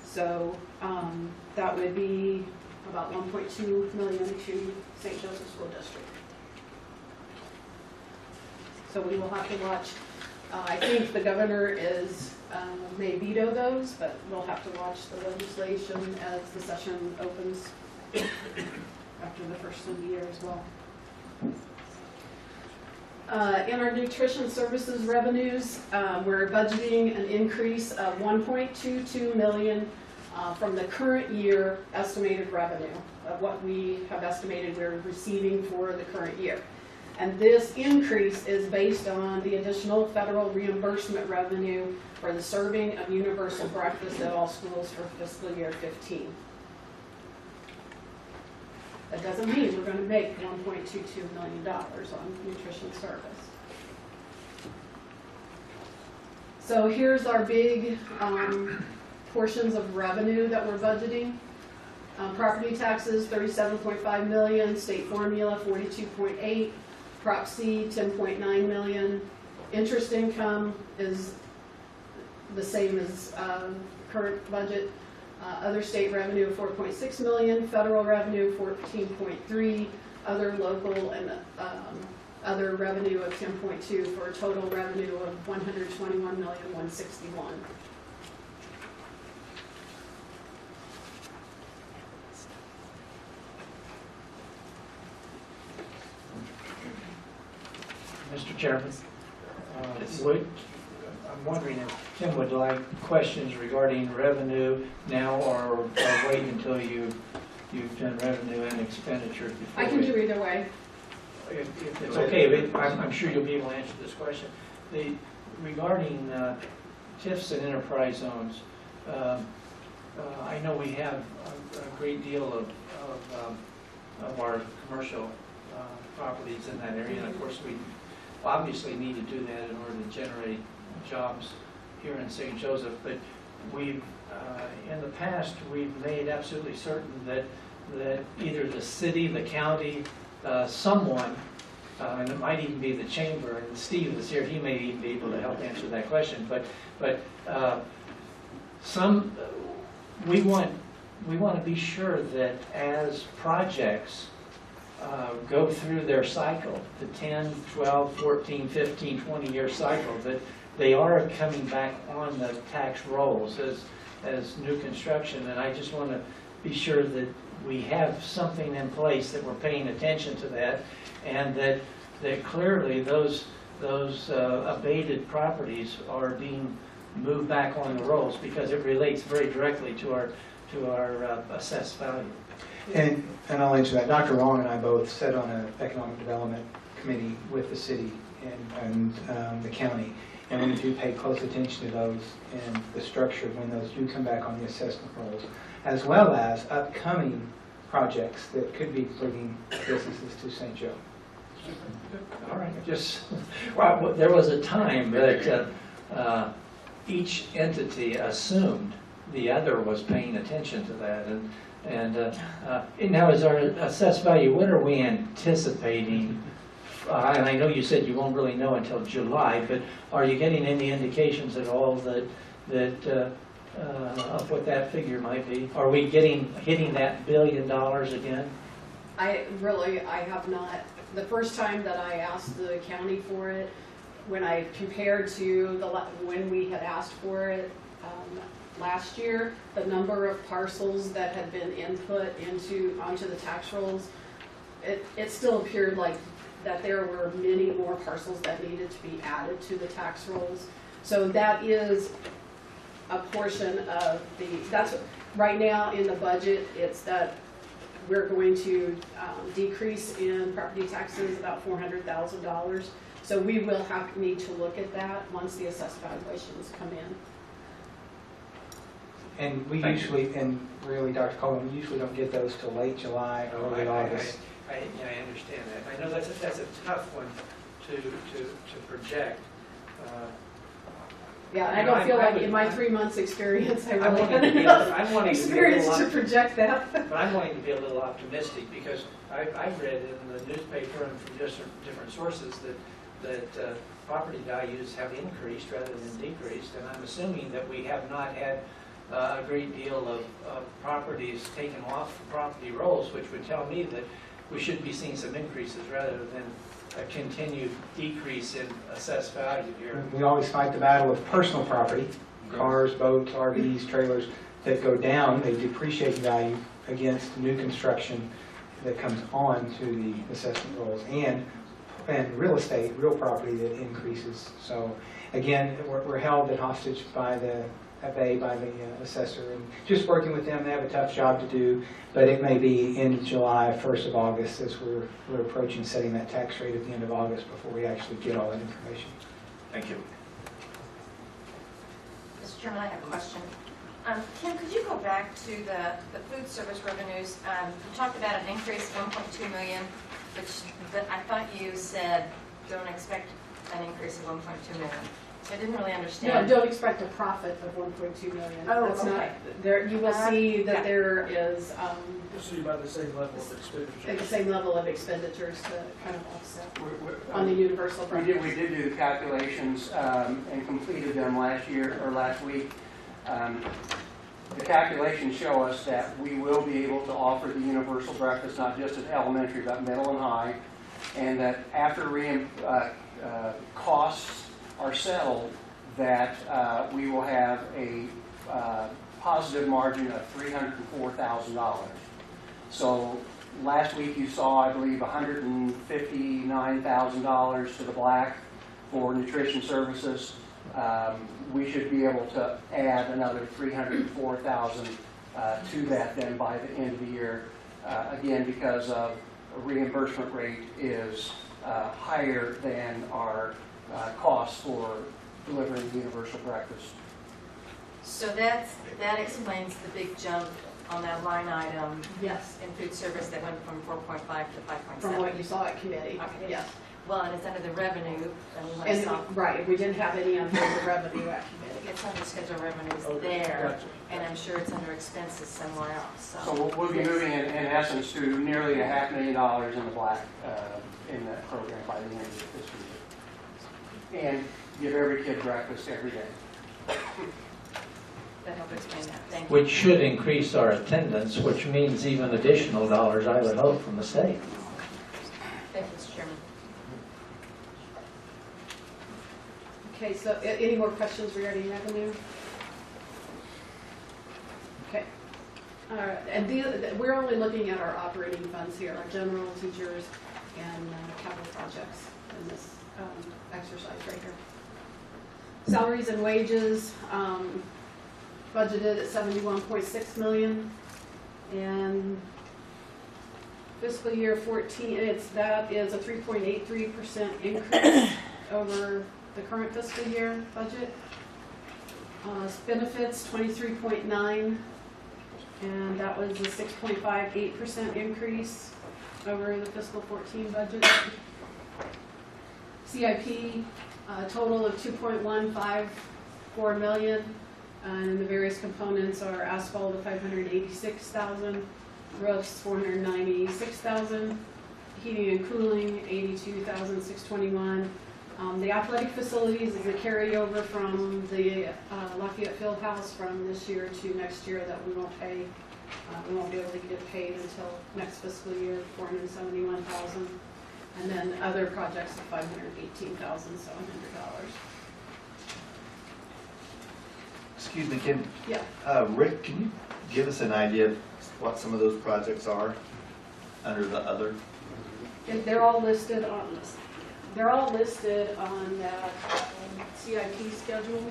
So that would be about $1.2 million to St. Joseph School District. So we will have to watch. I think the governor may veto those, but we'll have to watch the legislation as the session opens after the first of the year as well. In our nutrition services revenues, we're budgeting an increase of $1.22 million from the current year estimated revenue of what we have estimated we're receiving for the current year. And this increase is based on the additional federal reimbursement revenue for the serving of universal breakfast at all schools for fiscal year 15. That doesn't mean we're going to make $1.22 million on nutrition service. So here's our big portions of revenue that we're budgeting. Property taxes, $37.5 million. State formula, $42.8. Prop C, $10.9 million. Interest income is the same as current budget. Other state revenue of 4.6 million, federal revenue 14.3, other local and other revenue of 10.2 for a total revenue of 121,161,000. Mr. Chairman, I'm wondering if Tim would like questions regarding revenue now or wait until you've done revenue and expenditures before. I can do either way. If it's okay, but I'm sure you'll be able to answer this question. Regarding TIFs and enterprise zones, I know we have a great deal of our commercial properties in that area, and of course we obviously need to do that in order to generate jobs here in St. Joseph, but we've, in the past, we've made absolutely certain that either the city, the county, someone, and it might even be the chamber, and Steve is here, he may even be able to help answer that question, but we want to be sure that as projects go through their cycle, the 10, 12, 14, 15, 20-year cycle, that they are coming back on the tax rolls as new construction. And I just want to be sure that we have something in place, that we're paying attention to that, and that clearly those abated properties are being moved back on the rolls, because it relates very directly to our assessed value. And I'll answer that. Dr. Long and I both sat on an economic development committee with the city and the county, and we do pay close attention to those and the structure when those do come back on the assessment rolls, as well as upcoming projects that could be bringing businesses to St. Joe. All right, well, there was a time that each entity assumed the other was paying attention to that, and now as our assessed value, what are we anticipating? And I know you said you won't really know until July, but are you getting any indications at all that of what that figure might be? Are we hitting that $1 billion again? I have not. The first time that I asked the county for it, when I compared to when we had asked for it last year, the number of parcels that had been input onto the tax rolls, it still appeared like that there were many more parcels that needed to be added to the tax rolls. So that is a portion of that's right now in the budget, it's that we're going to decrease in property taxes about $400,000. So we will need to look at that once the assessed valuations come in. And we usually, and really, Dr. Coleman, we usually don't get those till late July or early August. I understand that. I know that's a tough one to project. Yeah, I don't feel like in my 3 months experience, I really have enough experience to project that. But I'm wanting to be a little optimistic, because I've read in the newspaper and from different sources that property values have increased rather than decreased, and I'm assuming that we have not had a great deal of properties taken off the property rolls, which would tell me that we should be seeing some increases rather than a continued decrease in assessed value here. We always fight the battle of personal property, cars, boats, RVs, trailers that go down, they depreciate value against new construction that comes on to the assessment rolls, and real estate, real property that increases. So again, we're held at hostage by the assessor, and just working with them. They have a tough job to do, but it may be in July, 1st of August, as we're approaching setting that tax rate at the end of August before we actually get all that information. Thank you. Mr. Chairman, I have a question. Kim, could you go back to the food service revenues? You talked about an increase of $1.2 million, which I thought you said don't expect an increase of $1.2 million. I didn't really understand. No, don't expect a profit of $1.2 million. Oh, that's okay. not there. You will see that there is So you're about the same level of expenditure? At the same level of expenditures to kind of offset on the universal We breakfast. did do the calculations and completed them last week. The calculations show us that we will be able to offer the universal breakfast not just at elementary but middle and high, and that after costs are settled, that we will have a positive margin of $304,000. So last week you saw, I believe, $159,000 to the black for nutrition services. We should be able to add another $304,000 to that then by the end of the year, again because of reimbursement rate is higher than our costs for delivering the universal breakfast. So that explains the big jump on that line item. Yes. In food service that went from 4.5 to 5.7. From what you saw at committee. Okay. Yes. Well, and it's under the revenue, and we And, saw. right, we didn't have any unfavored revenue at committee. It's under schedule revenues Okay, there, gotcha. and I'm sure it's under expenses somewhere else, So we'll be moving in essence to nearly $500,000 in the black in that program by the end of the fiscal year. And give every kid breakfast every day. That helped explain that. Thank you. Which should increase our attendance, which means even additional dollars, I would hope, from the state. Thank you, Mr. Chairman. Okay, so any more questions regarding revenue? Okay. All right, and we're only looking at our operating funds here, our general, teachers, and capital projects in this exercise right here. Salaries and wages, budgeted at $71.6 million, and fiscal year 14, that is a 3.83% increase over the current fiscal year budget. Benefits 23.9, and that was a 6.58% increase over the fiscal 14 budget. CIP total of $2.154 million, and the various components are asphalt of $586,000, roofs $496,000, heating and cooling $82,621. The athletic facilities is a carryover from the Lafayette Fieldhouse from this year to next year that we won't pay. We won't be able to get paid until next fiscal year, $471,000. And then other projects of $518,700. Excuse me, Kim. Yeah. Rick, can you give us an idea of what some of those projects are under the other? And they're all listed on this. They're all listed on that CIP schedule.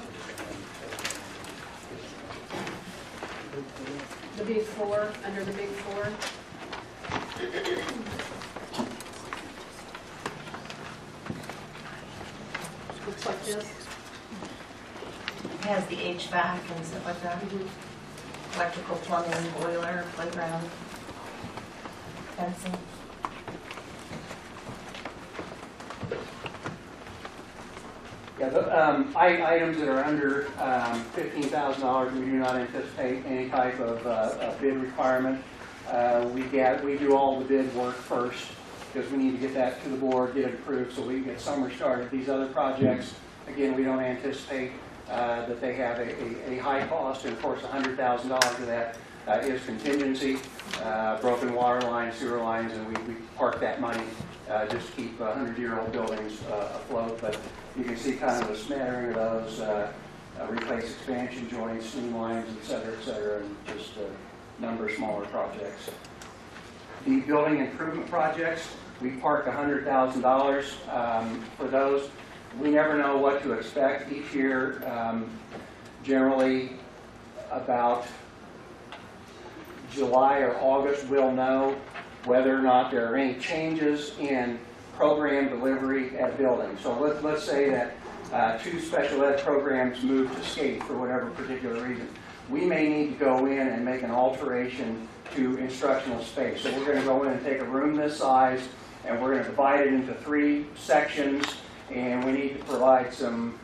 The big four, under the big four. Looks like this. It has the HVAC and stuff like that. Electrical, plumbing, boiler, playground, fencing. Yeah, the items that are under $15,000, we do not anticipate any type of bid requirement. We do all the bid work first because we need to get that to the board, get it approved so we can get summer started. These other projects, again, we don't anticipate that they have a high cost, and of course $100,000 of that is contingency, broken water lines, sewer lines, and we park that money just to keep 100-year-old buildings afloat. But you can see kind of a smattering of those, replace expansion joints, steam lines, et cetera, and just a number of smaller projects. The building improvement projects, we parked $100,000 for those. We never know what to expect each year. Generally, about July or August, we'll know whether or not there are any changes in program delivery at buildings. So let's say that 2 special ed programs move to skate for whatever particular reason. We may need to go in and make an alteration to instructional space. So we're going to go in and take a room this size, and we're going to divide it into 3 sections, and we need to provide some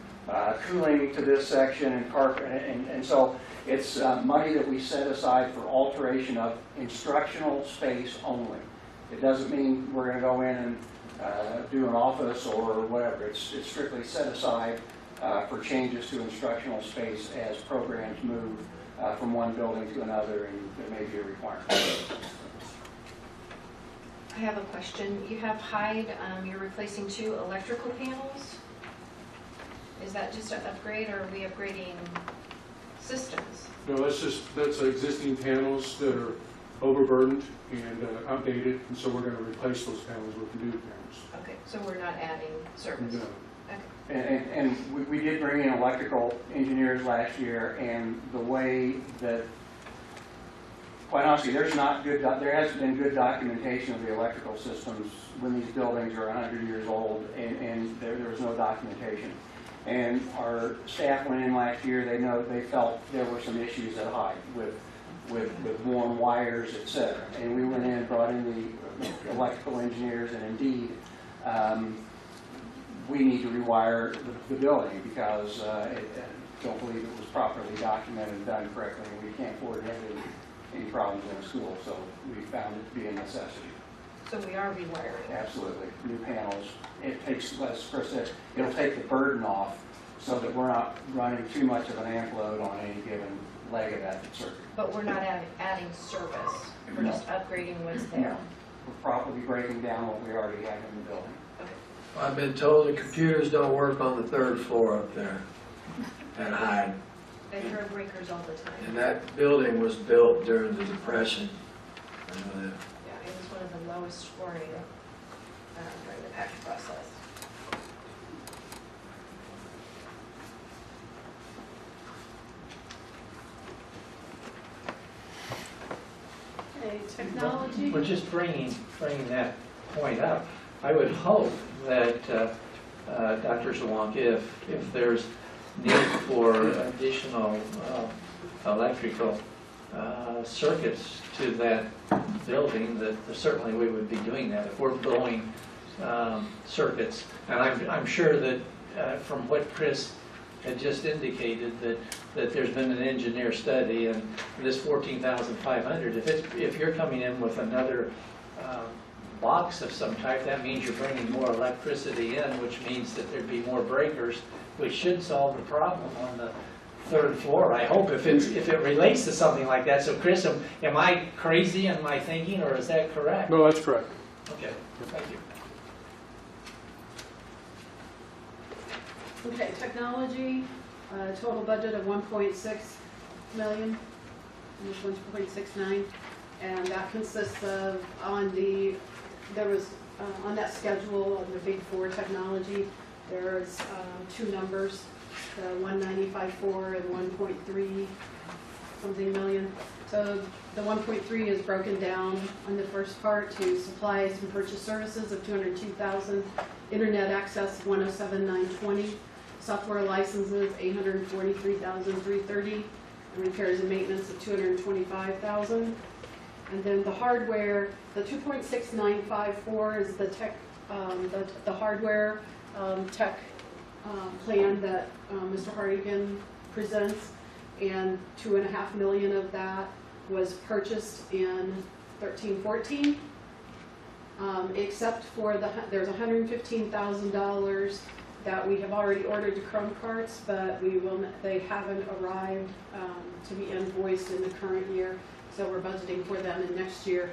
cooling to this section and carpet, and so it's money that we set aside for alteration of instructional space only. It doesn't mean we're going to go in and do an office or whatever. It's strictly set aside for changes to instructional space as programs move from one building to another, and there may be a requirement. I have a question. You have Hyde, you're replacing 2 electrical panels. Is that just an upgrade, or are we upgrading systems? No, that's existing panels that are overburdened and outdated, and so we're going to replace those panels with new panels. Okay, so we're not adding service? No. Okay. And we did bring in electrical engineers last year, and the way that, quite honestly, there hasn't been good documentation of the electrical systems when these buildings are 100 years old, and there was no documentation. And our staff went in last year. They felt there were some issues at Hyde with worn wires, etc. And we went in and brought in the electrical engineers, and indeed, we need to rewire the building because I don't believe it was properly documented and done correctly, and we can't afford to have any problems in a school. So we found it to be a necessity. So we are rewiring? Absolutely. New panels. It takes, as Chris said, it'll take the burden off so that we're not running too much of an amp load on any given leg of that circuit. But we're not adding service. We're just upgrading what's there. We're probably breaking down what we already have in the building. I've been told the computers don't work on the 3rd floor up there at Hyde. They throw breakers all the time. And that building was built during the Depression. I know that. Yeah, it was one of the lowest scoring during the PAC process. Okay, technology. We're just bringing that point up. I would hope that Dr. Zawonk, if there's need for additional electrical circuits to that building, that certainly we would be doing that. If we're blowing circuits, and I'm sure that from what Chris had just indicated, that there's been an engineer study, and this 14,500, if you're coming in with another box of some type, that means you're bringing more electricity in, which means that there'd be more breakers, which should solve the problem on the 3rd floor. I hope if it relates to something like that. So Chris, am I crazy in my thinking, or is that correct? No, that's correct. Okay, thank you. Okay, technology, total budget of 1.6 million, almost 1.69, and that consists of on that schedule of the big 4 technology, there's 2 numbers, the 195.4 and 1.3 something million. So the 1.3 is broken down on the first part to supplies and purchase services of 202,000, internet access 107,920, software licenses 843,330, and repairs and maintenance of 225,000. And then the hardware, the 2.6954 is the tech, the hardware tech plan that Mr. Hartigan presents, and $2.5 million of that was purchased in 13-14. Except for there's $115,000 that we have already ordered the Chrome carts, but they haven't arrived to be invoiced in the current year. So we're budgeting for them in next year,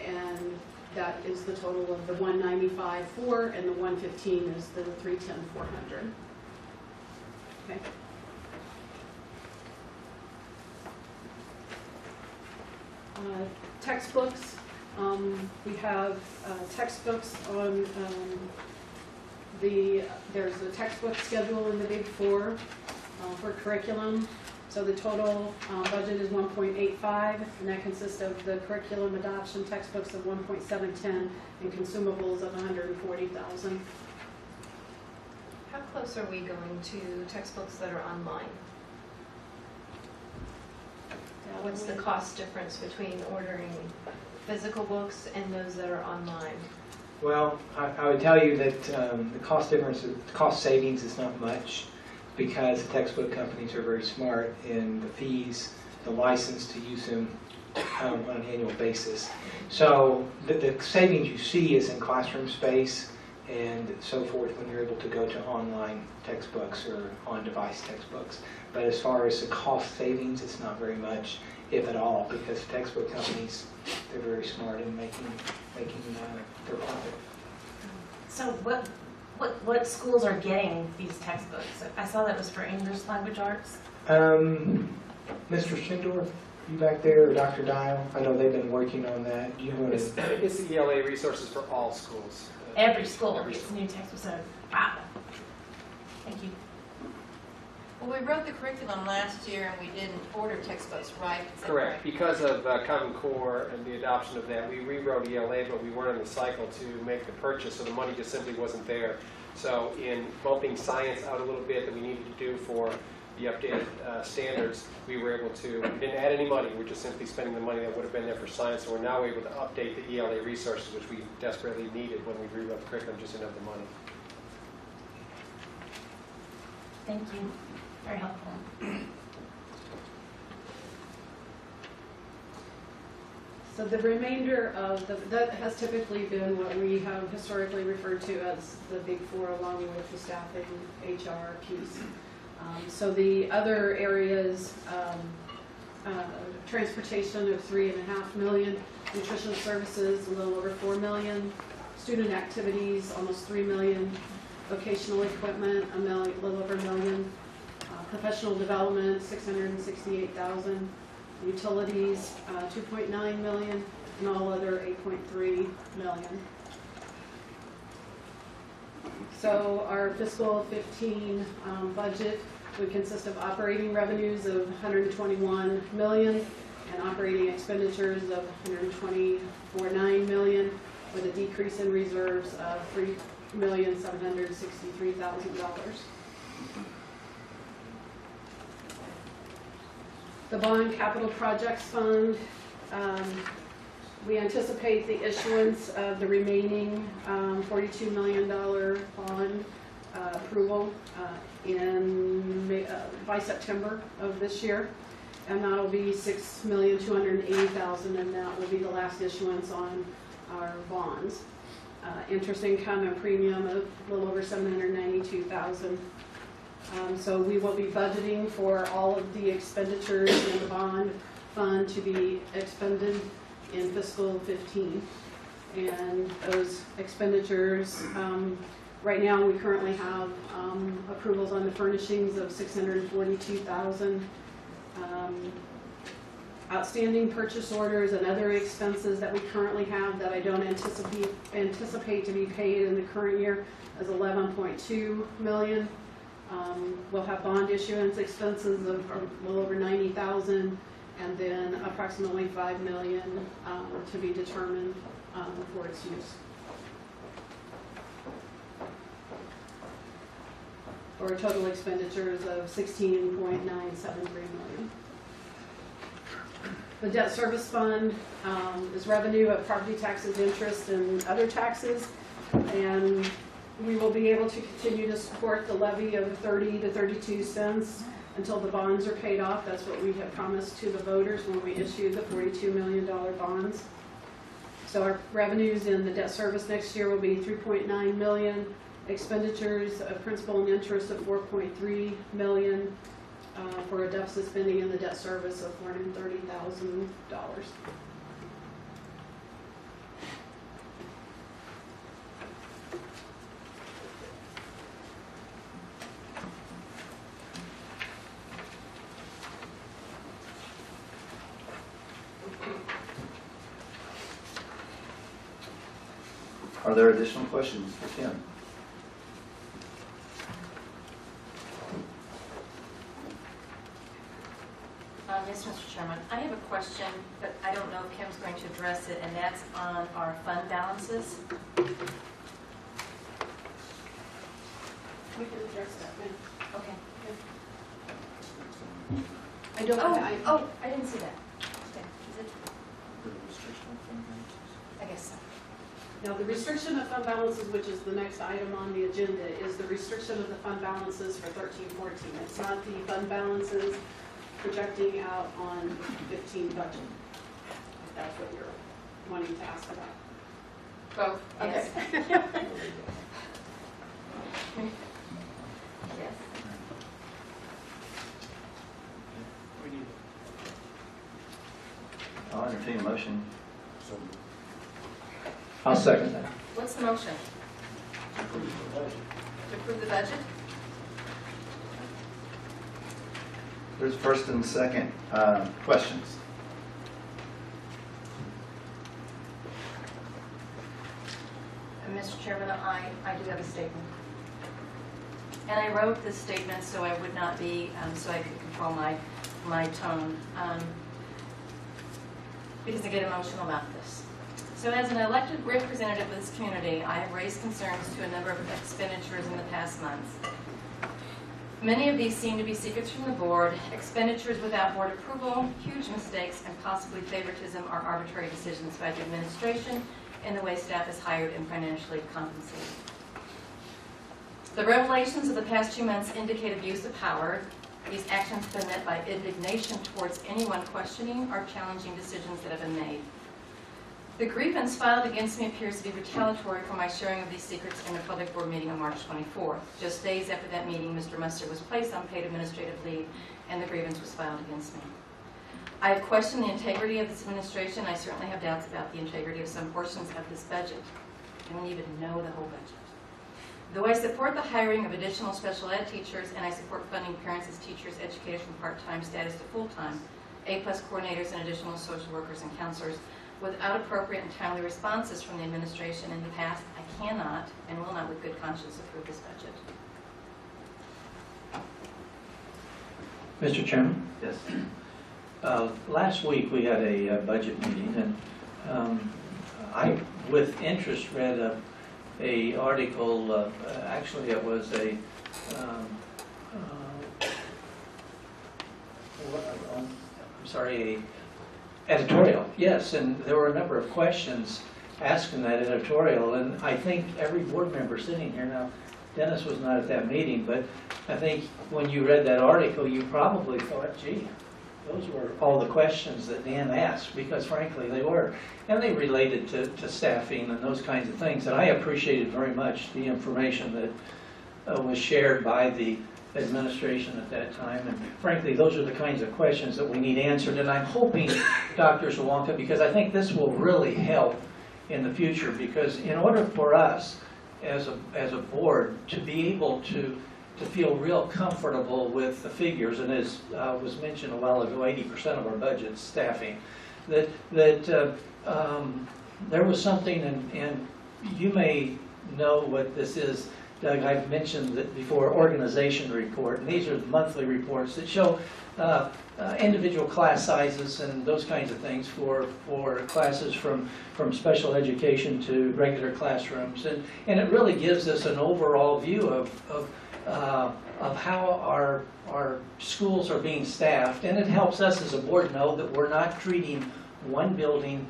and that is the total of the 195.4, and the 115 is the 310,400. Okay. Textbooks. We have textbooks on there's a textbook schedule in the Big 4 for curriculum. So the total budget is 1.85, and that consists of the curriculum adoption textbooks of 1.710 and consumables of 140,000. How close are we going to textbooks that are online? What's the cost difference between ordering physical books and those that are online? Well, I would tell you that the cost difference, the cost savings is not much. because the textbook companies are very smart in the fees, the license to use them on an annual basis. So the savings you see is in classroom space and so forth when you're able to go to online textbooks or on-device textbooks. But as far as the cost savings, it's not very much, if at all, because textbook companies, they're very smart in making their profit. So what schools are getting these textbooks? I saw that was for English language arts. Mr. Schindorf, you back there, or Dr. Dial? I know they've been working on that. Do you want to? It's the ELA resources for all schools. Every school gets new textbooks. So, wow. Thank you. Well, we wrote the curriculum last year and we didn't order textbooks, right? Is that Correct. Because of Common Core and the adoption of that, we rewrote ELA, but we weren't in the cycle to make the purchase, so the money just simply wasn't there. So in bumping science out a little bit that we needed to do for the updated standards, we were able to, we didn't add any money, we're just simply spending the money that would have been there for science, so we're now able to update the ELA resources, which we desperately needed when we rewrote the curriculum, just didn't have the money. Thank you. Very helpful. So the remainder of that has typically been what we have historically referred to as the big four, along with the staffing, HR piece. So the other areas, transportation of $3.5 million, nutrition services a little over $4 million, student activities almost $3 million, vocational equipment a little over $1 million, professional development $668,000, utilities $2.9 million, and all other $8.3 million. So our fiscal 15 budget would consist of operating revenues of $121 million and operating expenditures of $124.9 million, with a decrease in reserves of $3,763,000. The Bond Capital Projects Fund, we anticipate the issuance of the remaining $42 million bond approval by September of this year, and that will be $6,280,000, and that will be the last issuance on our bonds. Interest income and premium of a little over $792,000. So we will be budgeting for all of the expenditures in the bond fund to be expended in fiscal 15. And those expenditures, right now we currently have approvals on the furnishings of $642,000. Outstanding purchase orders and other expenses that we currently have that I don't anticipate to be paid in the current year is $11.2 million. We'll have bond issuance expenses of a little over $90,000, and then approximately $5 million to be determined for its use. For total expenditures of $16.973 million. The debt service fund is revenue of property taxes, interest, and other taxes, and we will be able to continue to support the levy of 30 to 32 cents until the bonds are paid off. That's what we had promised to the voters when we issued the $42 million bonds. So our revenues in the debt service next year will be $3.9 million, expenditures of principal and interest of $4.3 million, for a deficit spending in the debt service of $430,000. Are there additional questions for Tim? Yes, Mr. Chairman. I have a question, but I don't know if Kim's going to address it, and that's on our fund balances. We can address that then. Okay. I don't. I didn't see that. Okay. Is it? I guess so. Now, the restriction of fund balances, which is the next item on the agenda, is the restriction of the fund balances for 13-14. It's not the fund balances projecting out on 15 budget, if that's what you're wanting to ask about. Both, Okay. Yes. I'll entertain a motion. I'll second that. What's the motion? To approve the budget? There's first and second. Questions? Mr. Chairman, I do have a statement. And I wrote this statement so I would not be, so I could control my tone, because I get emotional about this. So as an elected representative of this community, I have raised concerns to a number of expenditures in the past months. Many of these seem to be secrets from the board, expenditures without board approval, huge mistakes, and possibly favoritism or arbitrary decisions by the administration in the way staff is hired and financially compensated. The revelations of the past 2 months indicate abuse of power. These actions have been met by indignation towards anyone questioning or challenging decisions that have been made. The grievance filed against me appears to be retaliatory for my sharing of these secrets in a public board meeting on March 24th. Just days after that meeting, Mr. Muster was placed on paid administrative leave, and the grievance was filed against me. I have questioned the integrity of this administration. I certainly have doubts about the integrity of some portions of this budget. I don't even know the whole budget. Though I support the hiring of additional special ed teachers, and I support funding parents as teachers, educators from part-time status to full-time, A+ coordinators and additional social workers and counselors, without appropriate and timely responses from the administration in the past, I cannot and will not with good conscience approve this budget. Mr. Chairman? Yes. Last week we had a budget meeting, and I, with interest, read a article. Actually, it was a editorial. Yes, and there were a number of questions asked in that editorial, and I think every board member sitting here now. Dennis was not at that meeting, but I think when you read that article, you probably thought, gee, those were all the questions that Dan asked, because frankly they were. And they related to staffing and those kinds of things. And I appreciated very much the information that was shared by the administration at that time. And frankly, those are the kinds of questions that we need answered. And I'm hoping, Dr. Zawonka, because I think this will really help in the future, because in order for us as a board to be able to feel real comfortable with the figures, and as was mentioned a while ago, 80% of our budget's staffing, that there was something, and you may know what this is, Doug. I've mentioned that before, organization report, and these are the monthly reports that show individual class sizes and those kinds of things for classes from special education to regular classrooms, and it really gives us an overall view of how our schools are being staffed, and it helps us as a board know that we're not treating one building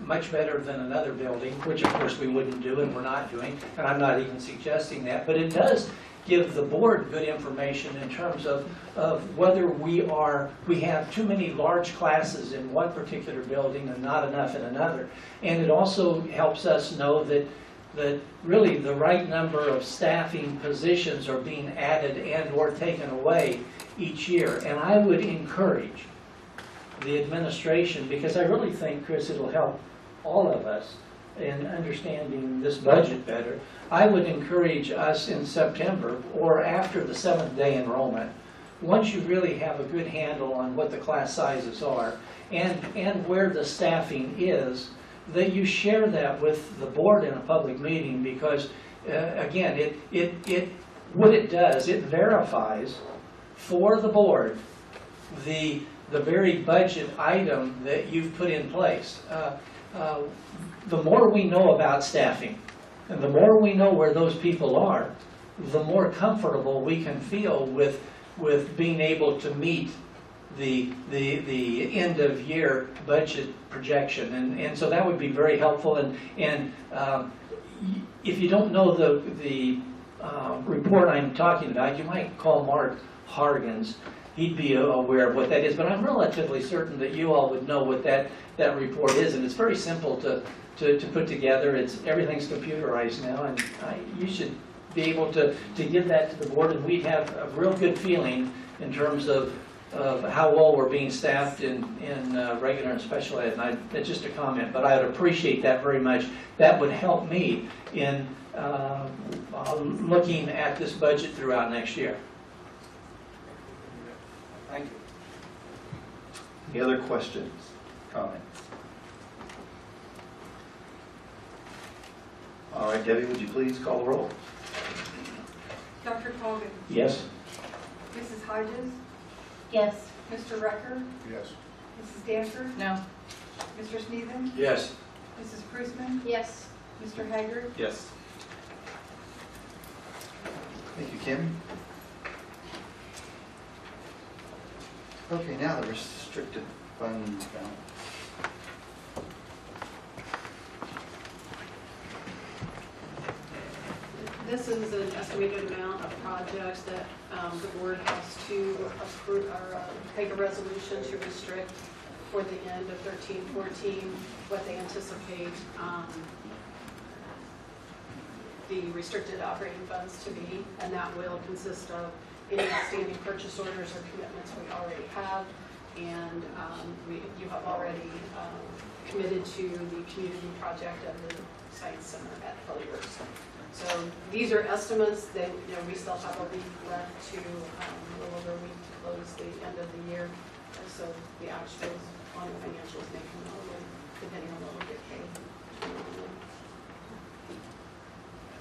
much better than another building, which of course we wouldn't do and we're not doing, and I'm not even suggesting that, but it does give the board good information in terms of whether we have too many large classes in one particular building and not enough in another. And it also helps us know that really the right number of staffing positions are being added and or taken away each year. And I would encourage the administration, because I really think, Chris, it'll help all of us in understanding this budget better. I would encourage us in September or after the 7th day enrollment, once you really have a good handle on what the class sizes are and where the staffing is, that you share that with the board in a public meeting, because again, what it does, it verifies for the board the very budget item that you've put in place. The more we know about staffing, and the more we know where those people are, the more comfortable we can feel with being able to meet the end of year budget projection, and so that would be very helpful. And if you don't know the report I'm talking about, you might call Mark Hargens. He'd be aware of what that is, but I'm relatively certain that you all would know what that report is, and it's very simple to put together. Everything's computerized now, and you should be able to give that to the board, and we'd have a real good feeling in terms of how well we're being staffed in regular and special ed. And that's just a comment, but I would appreciate that very much. That would help me in looking at this budget throughout next year. Thank you. Any other questions, comments? All right, Debbie, would you please call the roll? Dr. Colgan. Yes. Mrs. Hodges. Yes. Mr. Rucker. Yes. Mrs. Danforth. No. Mr. Sneeden. Yes. Mrs. Prusman. Yes. Mr. Haggard. Yes. Thank you, Kim. Okay, now the restricted fund balance. This is an estimated amount of projects that the board has to approve or take a resolution to restrict for the end of 13-14, what they anticipate the restricted operating funds to be, and that will consist of any outstanding purchase orders or commitments we already have, and you have already committed to the community project of the Science Center at Hollyworks. So these are estimates that we still have a week left to, a little over a week to close the end of the year. And so the actuals on the financials may come out depending on what we get paid.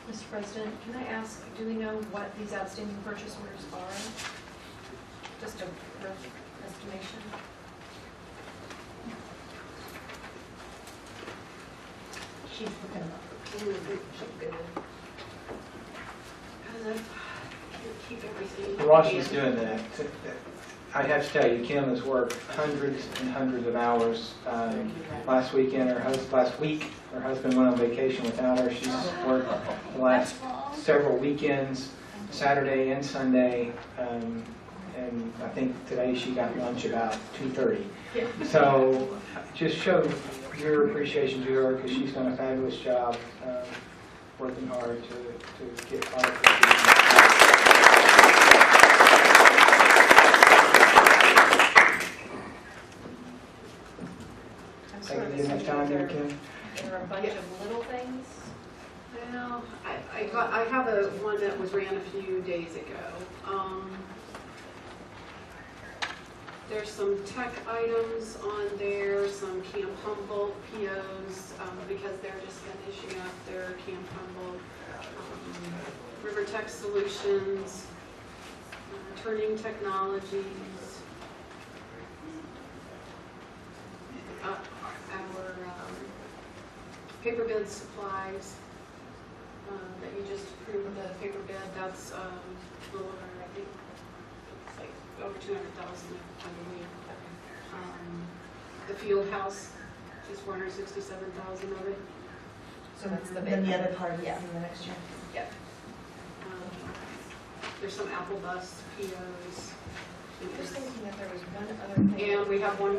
Mr. President, can I ask, do we know what these outstanding purchase orders are? Just a rough estimation? She's looking up. Keep everything. While she's doing that, I have to tell you, Kim has worked hundreds and hundreds of hours. Last week, her husband went on vacation without her. She's worked the last several weekends, Saturday and Sunday, and I think today she got lunch about 2:30. So just show your appreciation to her because she's done a fabulous job working hard to get product. Enough time there, Kim? There are a bunch of little things. Well, I have one that was ran a few days ago. There's some tech items on there, some Camp Humboldt POs, because they're just finishing up their Camp Humboldt. River Tech Solutions, Turning Technologies, our paper bid supplies that you just approved the paper bid. That's a little over, I think, it's like over 200,000, I believe. The field house is 467,000 of it. So that's then the other part is in the next year. Yep. There's some Apple Bus POs. I'm just thinking that there was one other thing. And we have one.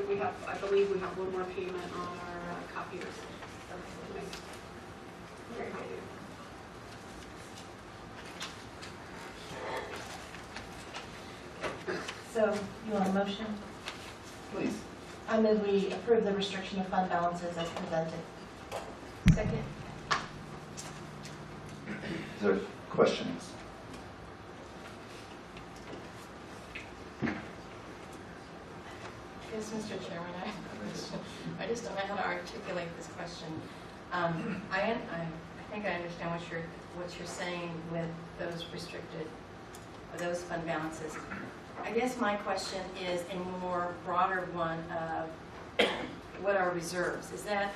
I believe we have one more payment on our copiers. Okay. So, you want a motion? Please. I move we approve the restriction of fund balances as presented. Second. Is there questions? Yes, Mr. Chairman, I just don't know how to articulate this question. I think I understand what you're saying with those restricted, or those fund balances. I guess my question is a more broader one of what are reserves? Is that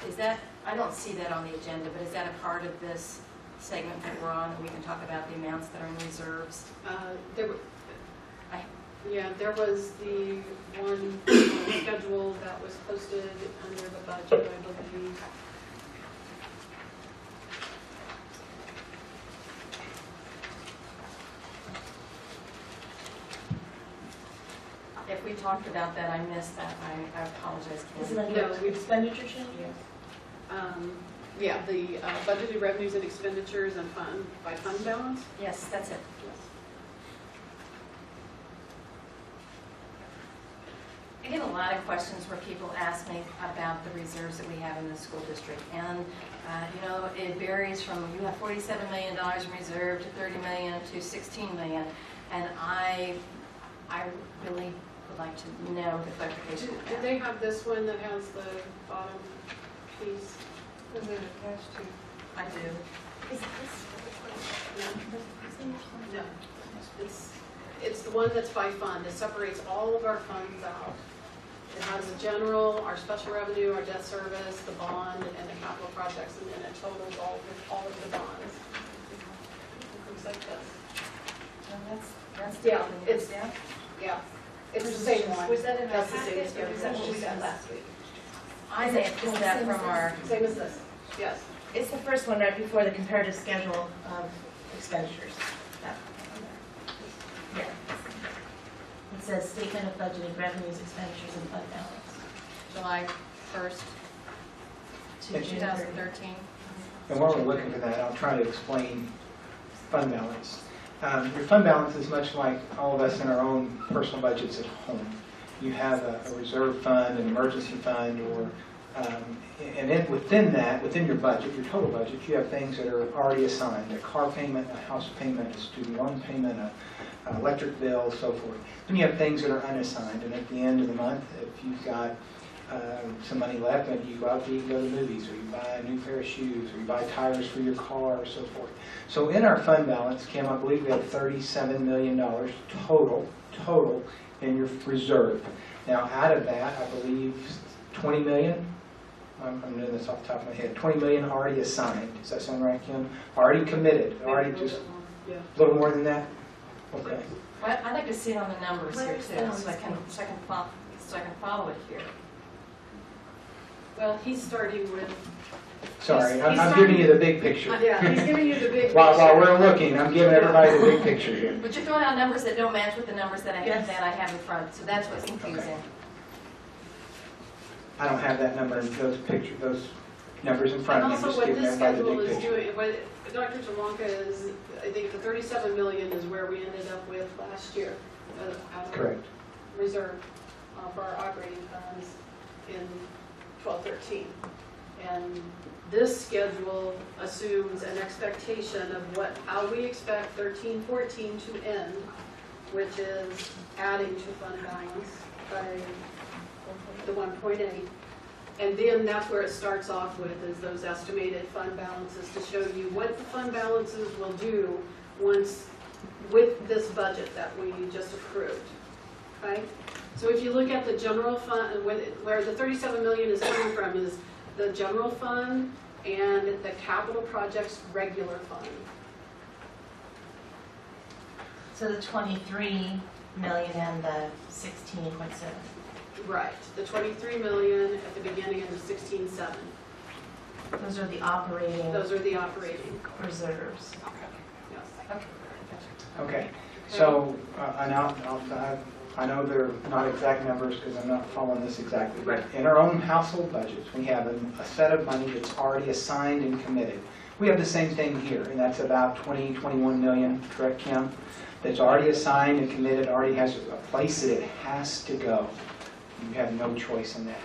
I don't see that on the agenda, but is that a part of this segment that we're on, that we can talk about the amounts that are in reserves? Yeah, there was the one schedule that was posted under the budget, I believe. If we talked about that, I missed that. I apologize. Is it No, under expenditure change? Yeah, the budgeted revenues and expenditures and by fund balance. Yes, that's it. I get a lot of questions where people ask me about the reserves that we have in the school district. And, you know, it varies from, you have $47 million in reserve to $30 million to $16 million. And I really would like to know the clarification of Did that. they have this one that has the bottom piece? Is it attached to? I do. Is this? No. It's the one that's by fund. It separates all of our funds out. It has the general, our special revenue, our debt service, the bond, and the capital projects, and then it totals all of the bonds. It looks like this. That's Yeah, the it's, yeah. It's the same one. Was that in our That's the same packet, or schedule. was that what we got last week? I may have pulled that from our, Same as this, yes. It's the first one right before the comparative schedule of expenditures. That one there. Yeah. It says statement of budgeted revenues, expenditures, and fund balance. July 1st, Thank you. 2013. And while we're looking for that, I'll try to explain fund balance. Your fund balance is much like all of us in our own personal budgets at home. You have a reserve fund, an emergency fund, or and then within that, within your budget, your total budget, you have things that are already assigned: a car payment, a house payment, a student loan payment, an electric bill, so forth. Then you have things that are unassigned, and at the end of the month, if you've got some money left, and you go out to eat, go to the movies, or you buy a new pair of shoes, or you buy tires for your car, or so forth. So in our fund balance, Kim, I believe we have $37 million total in your reserve. Now, out of that, I believe 20 million, I'm doing this off the top of my head, 20 million already assigned. Does that sound right, Kim? Already committed, already just a little more than that? Okay. Well, I'd like to see it on the numbers here Where's too, the so I can follow it here. Well, he's starting with, Sorry, He's I'm giving you the big picture. yeah, he's giving you the big While picture. we're looking, I'm giving everybody the big picture here. But you're throwing out numbers that don't match with the numbers that I Yes. have in front, so that's what's confusing. I don't have that number, those numbers in front And of me. I'm also just what giving this everybody the schedule big is picture. doing, what Dr. Jawanka is, I think the 37 million is where we ended up with last year. Out of Correct. reserve for our operating funds in 12-13. And this schedule assumes an expectation of how we expect 13-14 to end, which is adding to fund balance by the 1.8. And then that's where it starts off with, is those estimated fund balances to show you what the fund balances will do once, with this budget that we just approved, okay? So if you look at the general fund, where the 37 million is coming from is the general fund and the capital projects regular fund. So the 23 million and the 16.7. Right, the 23 million at the beginning and the 16.7. Those are the operating. Those are the operating reserves. Yes. Okay, so I know they're not exact numbers because I'm not following this exactly, but in our own household budgets, we have a set of money that's already assigned and committed. We have the same thing here, and that's about 21 million, correct, Kim? That's already assigned and committed, already has a place that it has to go. You have no choice in that.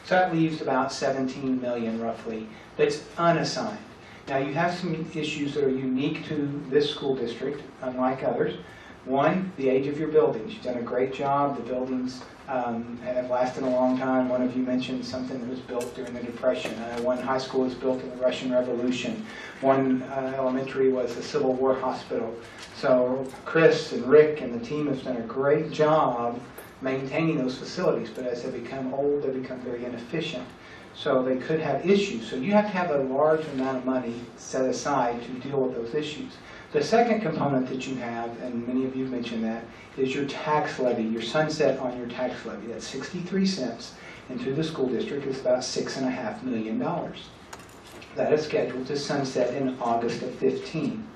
So that leaves about 17 million roughly that's unassigned. Now you have some issues that are unique to this school district, unlike others. One, the age of your buildings. You've done a great job. The buildings have lasted a long time. One of you mentioned something that was built during the Depression. One high school was built in the Russian Revolution. One elementary was a Civil War hospital. So Chris and Rick and the team have done a great job maintaining those facilities, but as they become old, they become very inefficient. So they could have issues. So you have to have a large amount of money set aside to deal with those issues. The second component that you have, and many of you have mentioned that, is your tax levy, your sunset on your tax levy. That's 63 cents, and to the school district is about $6.5 million. That is scheduled to sunset in August of 15.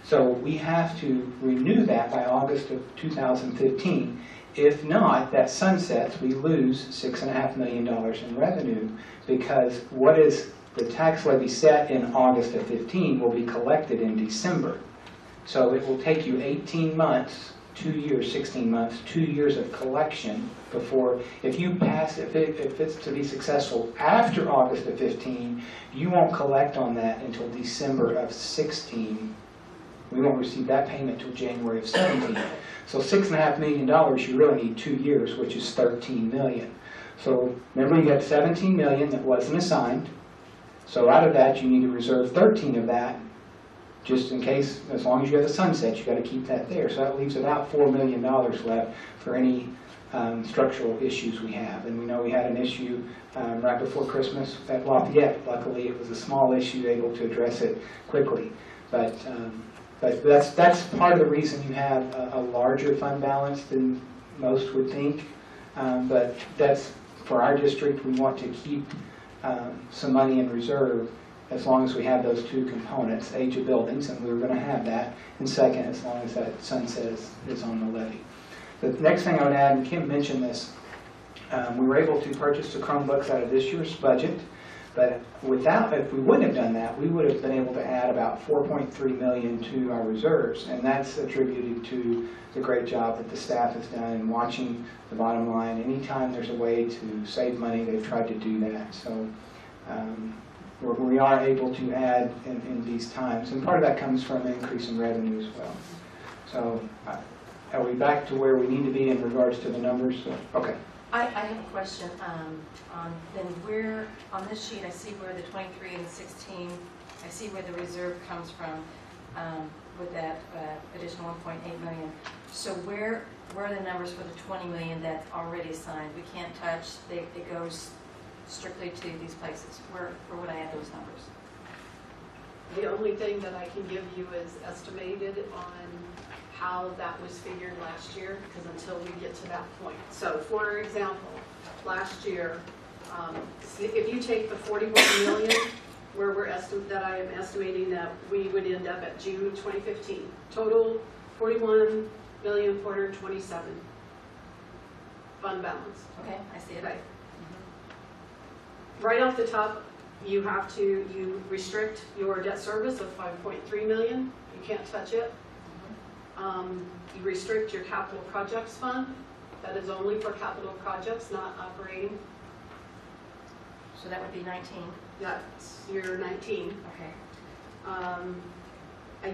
So we have to renew that by August of 2015. If not, that sunsets, we lose $6.5 million in revenue, because what is the tax levy set in August of 15 will be collected in December. So it will take you 18 months, 2 years, 16 months, 2 years of collection before, if you pass, if it's to be successful after August of 15, you won't collect on that until December of 16. We won't receive that payment until January of 17. So $6.5 million, you really need 2 years, which is $13 million. So remember, you got $17 million that wasn't assigned. So out of that, you need to reserve 13 of that, just in case, as long as you have the sunset, you got to keep that there. So that leaves about $4 million left for any structural issues we have. And we know we had an issue right before Christmas at Lafayette. Luckily, it was a small issue, able to address it quickly. But that's part of the reason you have a larger fund balance than most would think. But that's, for our district, we want to keep some money in reserve as long as we have those two components, age of buildings, and we're going to have that, and second, as long as that sunset is on the levy. The next thing I would add, and Kim mentioned this, we were able to purchase the Chromebooks out of this year's budget, but if we wouldn't have done that, we would have been able to add about $4.3 million to our reserves, and that's attributed to the great job that the staff has done in watching the bottom line. Anytime there's a way to save money, they've tried to do that. So we are able to add in these times, and part of that comes from an increase in revenue as well. So are we back to where we need to be in regards to the numbers? Okay. I have a question on then where, on this sheet, I see where the 23 and the 16, I see where the reserve comes from with that additional 1.8 million. So where are the numbers for the 20 million that's already assigned? We can't touch, it goes strictly to these places. Where would I add those numbers? The only thing that I can give you is estimated on how that was figured last year, because until we get to that point. So for example, last year, if you take the 41 million where that I am estimating that we would end up at June 2015, total 41,427 fund balance. Okay, I see it. Okay. Right off the top, you restrict your debt service of 5.3 million. You can't touch it. You restrict your capital projects fund. That is only for capital projects, not operating. So that would be 19. That's your 19. Okay. I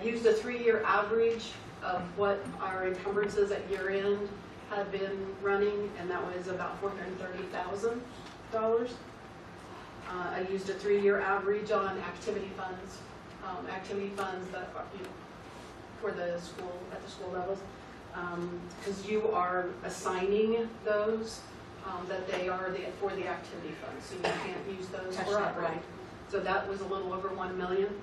used a 3-year average of what our encumbrances at year end had been running, and that was about $430,000. I used a 3-year average on activity funds that are, for the school, at the school levels, because you are assigning those, that they are for the activity funds, so you can't use those for operating. So that was a little over 1 million.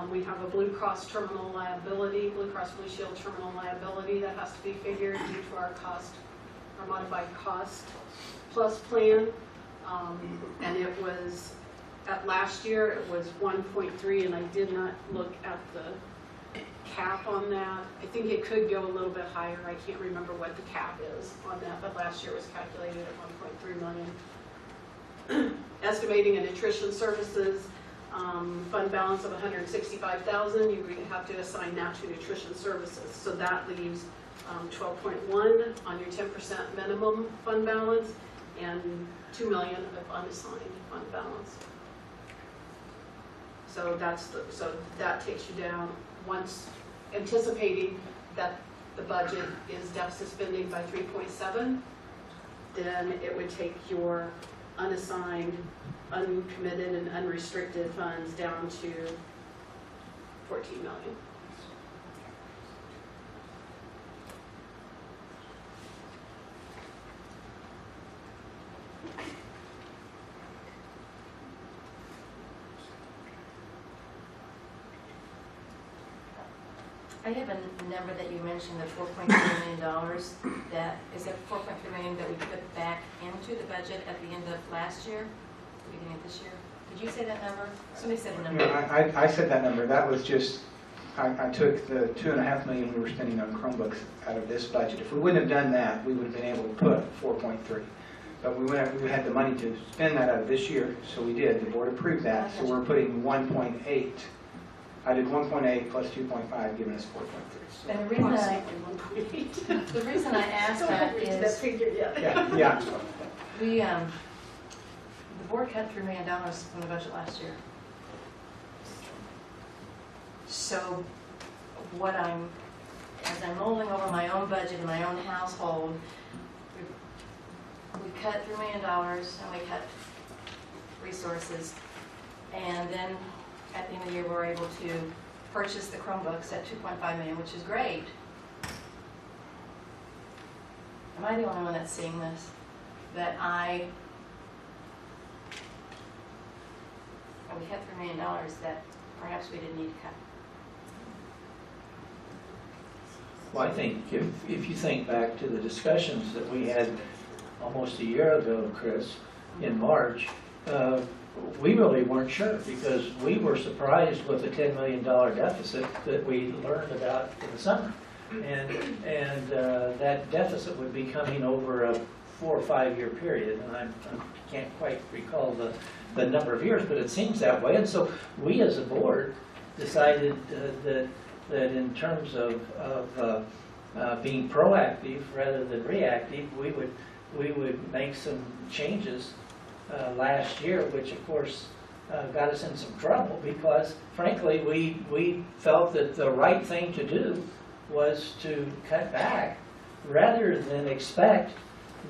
We have a Blue Cross terminal liability, Blue Cross Blue Shield terminal liability that has to be figured due to our modified cost plus plan. And it was, at last year, it was 1.3, and I did not look at the cap on that. I think it could go a little bit higher. I can't remember what the cap is on that, but last year was calculated at 1.3 million. Estimating a nutrition services fund balance of 165,000, you have to assign that to nutrition services. So that leaves 12.1 on your 10% minimum fund balance and 2 million of unassigned fund balance. So that takes you down, once anticipating that the budget is deficit spending by 3.7, then it would take your unassigned, uncommitted, and unrestricted funds down to 14 million. I have a number that you mentioned, the $4.3 million. That is that $4.3 million that we put back into the budget at the end of last year, beginning of this year. Did you say that number? Somebody said the number. No, I said that number. That was just, I took the $2.5 million we were spending on Chromebooks out of this budget. If we wouldn't have done that, we would have been able to put 4.3. But we had the money to spend that out of this year, so we did. The board approved that, so we're putting 1.8. I did 1.8 plus 2.5, giving us 4.3. And the reason I asked that is Yeah. we the board cut $3 million from the budget last year. So as I'm mulling over my own budget in my own household, we cut $3 million and we cut resources, and then at the end of the year we were able to purchase the Chromebooks at $2.5 million, which is great. Am I the only one that's seeing this? That we cut $3 million that perhaps we didn't need to cut. Well, I think if you think back to the discussions that we had almost a year ago, Chris, in March, we really weren't sure because we were surprised with the $10 million deficit that we learned about in the summer. And that deficit would be coming over a 4 or 5 year period, and I can't quite recall the number of years, but it seems that way. And so we as a board decided that in terms of being proactive rather than reactive, we would make some changes last year, which of course got us in some trouble because frankly we felt that the right thing to do was to cut back rather than expect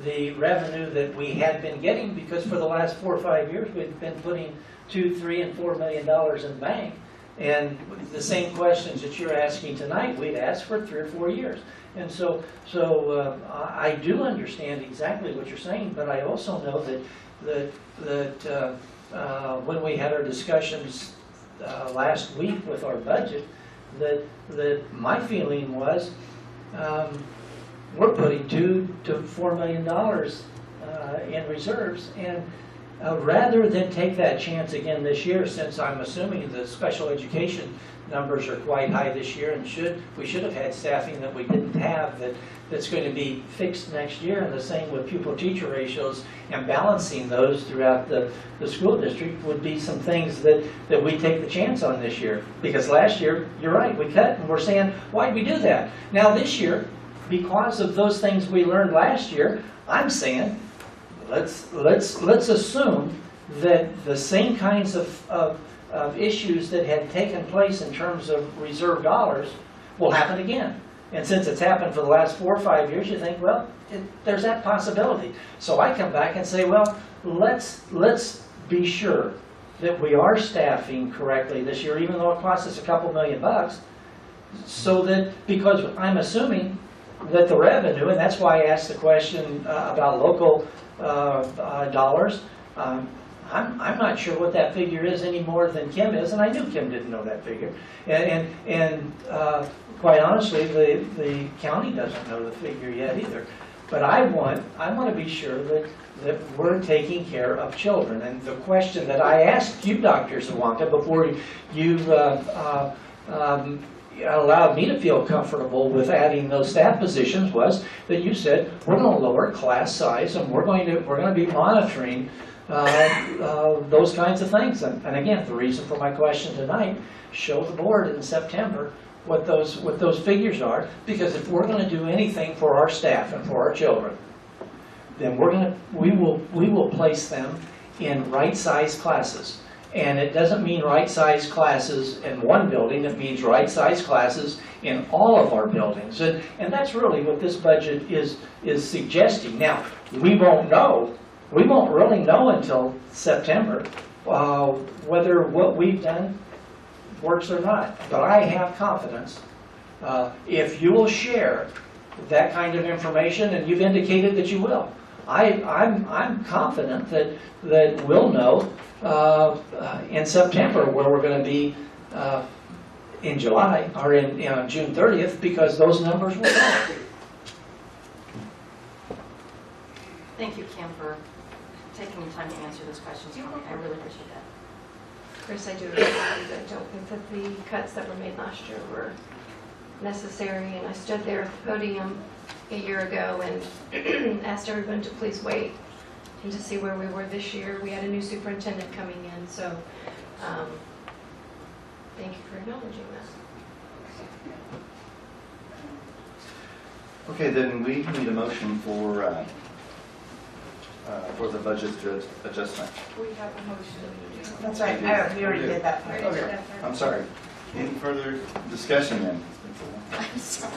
the revenue that we had been getting, because for the last 4 or 5 years we've been putting $2, $3, and $4 million in the bank. And the same questions that you're asking tonight, we'd asked for 3 or 4 years. And so I do understand exactly what you're saying, but I also know that when we had our discussions last week with our budget, that my feeling was we're putting $2 to $4 million in reserves, and rather than take that chance again this year, since I'm assuming the special education numbers are quite high this year, and we should have had staffing that we didn't have that's going to be fixed next year, and the same with pupil-teacher ratios, and balancing those throughout the school district would be some things that we take the chance on this year. Because last year, you're right, we cut, and we're saying, why'd we do that? Now this year, because of those things we learned last year, I'm saying, let's assume that the same kinds of issues that had taken place in terms of reserve dollars will happen again. And since it's happened for the last 4 or 5 years, you think, well, there's that possibility. So I come back and say, well, let's be sure that we are staffing correctly this year, even though it costs us a couple $1 million, so that, because I'm assuming that the revenue, and that's why I asked the question about local dollars. I'm not sure what that figure is any more than Kim is, and I knew Kim didn't know that figure. And quite honestly, the county doesn't know the figure yet either. But I want to be sure that we're taking care of children. And the question that I asked you, Dr. Zawonka, before you allowed me to feel comfortable with adding those staff positions was that you said we're going to lower class size and we're going to be monitoring those kinds of things. And again, the reason for my question tonight, show the board in September what those figures are, because if we're going to do anything for our staff and for our children, then we will place them in right-sized classes. And it doesn't mean right-sized classes in one building, it means right-sized classes in all of our buildings. And that's really what this budget is suggesting. Now, we won't really know until September whether what we've done works or not. But I have confidence if you will share that kind of information, and you've indicated that you will. I'm confident that we'll know in September where we're going to be in July, or on June 30th, because those numbers will go. Thank you, Kim, for taking the time to answer those questions for me. I really appreciate that. Chris, I do agree with you. I don't think that the cuts that were made last year were necessary, and I stood there at the podium a year ago and asked everyone to please wait and to see where we were this year. We had a new superintendent coming in, so thank you for acknowledging that. Okay, then we need a motion for the budget adjustment. We have a motion. That's right, we already did that part. Okay, I'm sorry. Any further discussion then? I'm sorry.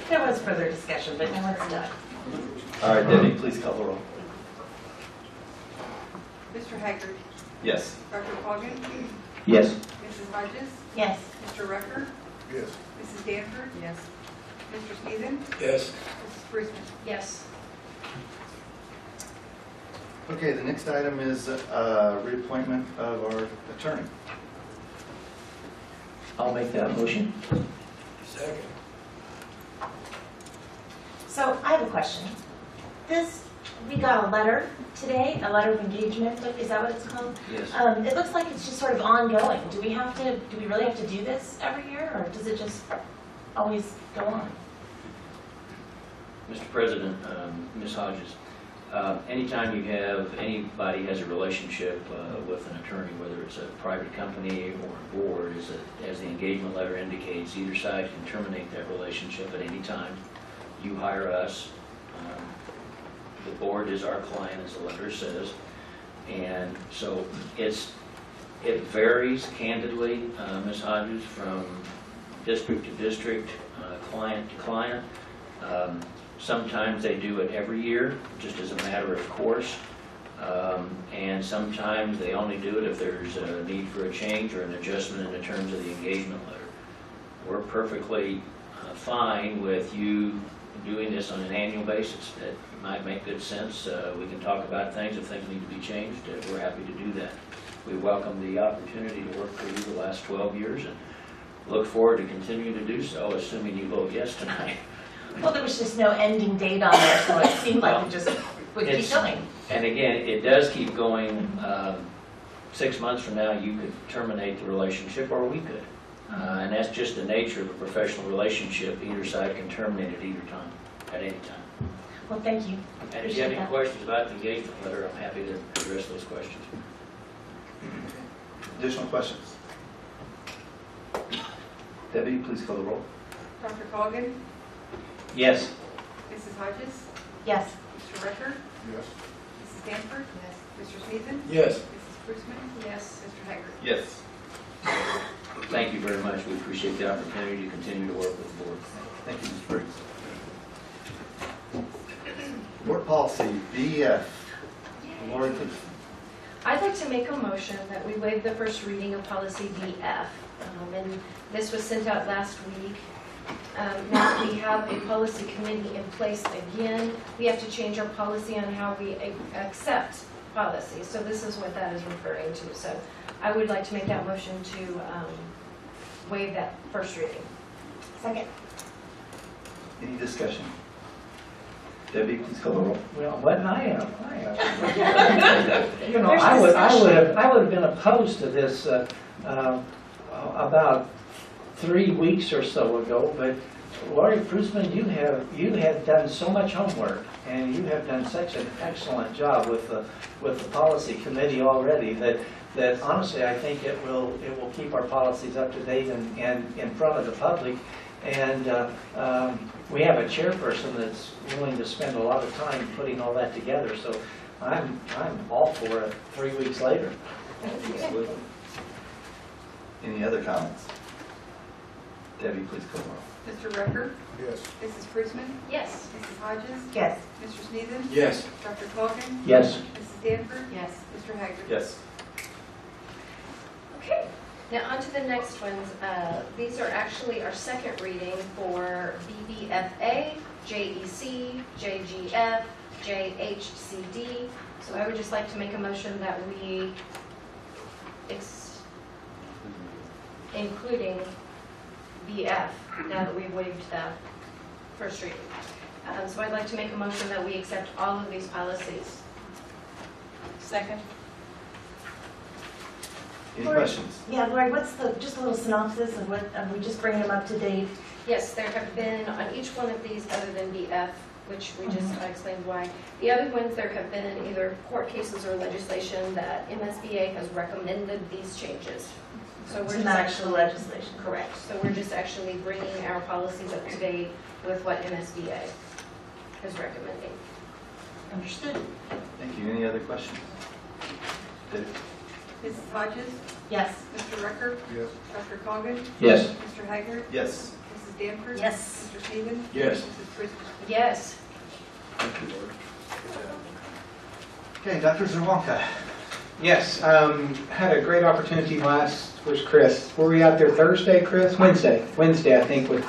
There was further discussion, but now it's done. All right, Debbie, please call the roll. Mr. Haggard. Yes. Dr. Cogan. Yes. Mrs. Hodges. Yes. Mr. Rucker. Yes. Mrs. Danford. Yes. Mr. Sneeden. Yes. Mrs. Bruceman. Yes. Okay, the next item is reappointment of our attorney. I'll make that motion. Second. So I have a question. We got a letter today, a letter of engagement, is that what it's called? Yes. It looks like it's just sort of ongoing. Do we really have to do this every year, or does it just always go on? Mr. President, Ms. Hodges, anytime anybody has a relationship with an attorney, whether it's a private company or a board, as the engagement letter indicates, either side can terminate that relationship at any time. You hire us. The board is our client, as the letter says. And so it varies candidly, Ms. Hodges, from district to district, client to client. Sometimes they do it every year, just as a matter of course. And sometimes they only do it if there's a need for a change or an adjustment in the terms of the engagement letter. We're perfectly fine with you doing this on an annual basis. That might make good sense. We can talk about things if things need to be changed. We're happy to do that. We welcome the opportunity to work for you the last 12 years and look forward to continuing to do so, assuming you vote yes tonight. Well, there was just no ending date on there, so it seemed like it just would keep going. And again, it does keep going. 6 months from now, you could terminate the relationship, or we could. And that's just the nature of a professional relationship. Either side can terminate at either time, at any time. Well, thank you. And if you have any questions about the engagement letter, I'm happy to address those questions. Additional questions? Debbie, please call the roll. Dr. Cogan. Yes. Mrs. Hodges. Yes. Mr. Rucker. Yes. Mrs. Danford. Yes. Mr. Sneeden. Yes. Mrs. Bruceman. Yes. Mr. Haggard. Yes. Thank you very much. We appreciate the opportunity to continue to work with the board. Thank you, Mr. Briggs. Board policy, BEF. Lori, please. I'd like to make a motion that we waive the first reading of policy BF. And this was sent out last week. Now that we have a policy committee in place again, we have to change our policy on how we accept policy. So this is what that is referring to. So I would like to make that motion to waive that first reading. Second. Any discussion? Debbie, please call the roll. Well, what you know, I would have been opposed to this about 3 weeks or so ago, but Lori Prusman, you have done so much homework, and you have done such an excellent job with the policy committee already that honestly I think it will keep our policies up to date and in front of the public. And we have a chairperson that's willing to spend a lot of time putting all that together. So I'm all for it 3 weeks later. Any other comments? Debbie, please call the roll. Mr. Rucker. Yes. Mrs. Bruceman. Yes. Mrs. Hodges. Yes. Mr. Sneeden. Yes. Dr. Cogan. Yes. Mrs. Danford. Yes. Mr. Haggard. Yes. Okay. Now on to the next ones. These are actually our second reading for BBFA, JEC, JGF, JHCD. So I would just like to make a motion that we, including BF, now that we've waived that first reading. So I'd like to make a motion that we accept all of these policies. Second. Any Lori- questions? Yeah, Lori, what's just a little synopsis of what, are we just bringing them up to date? Yes, there have been, on each one of these, other than BF, which we just explained why, the other ones, there have been either court cases or legislation that MSBA has recommended these changes. So we're It's just not actual legislation. Correct. So we're just actually bringing our policies up to date with what MSBA is recommending. Understood. Thank you. Any other questions? Good. Mrs. Hodges? Yes. Mr. Rucker? Yes. Dr. Cogan? Yes. Mr. Hager? Yes. Mrs. Danforth? Yes. Mr. Stevens? Yes. Mrs. Christie? Yes. Thank you, Lord. Okay, Dr. Zawonka. Yes, had a great opportunity where's Chris? Were we out there Thursday, Chris? Wednesday, I think, with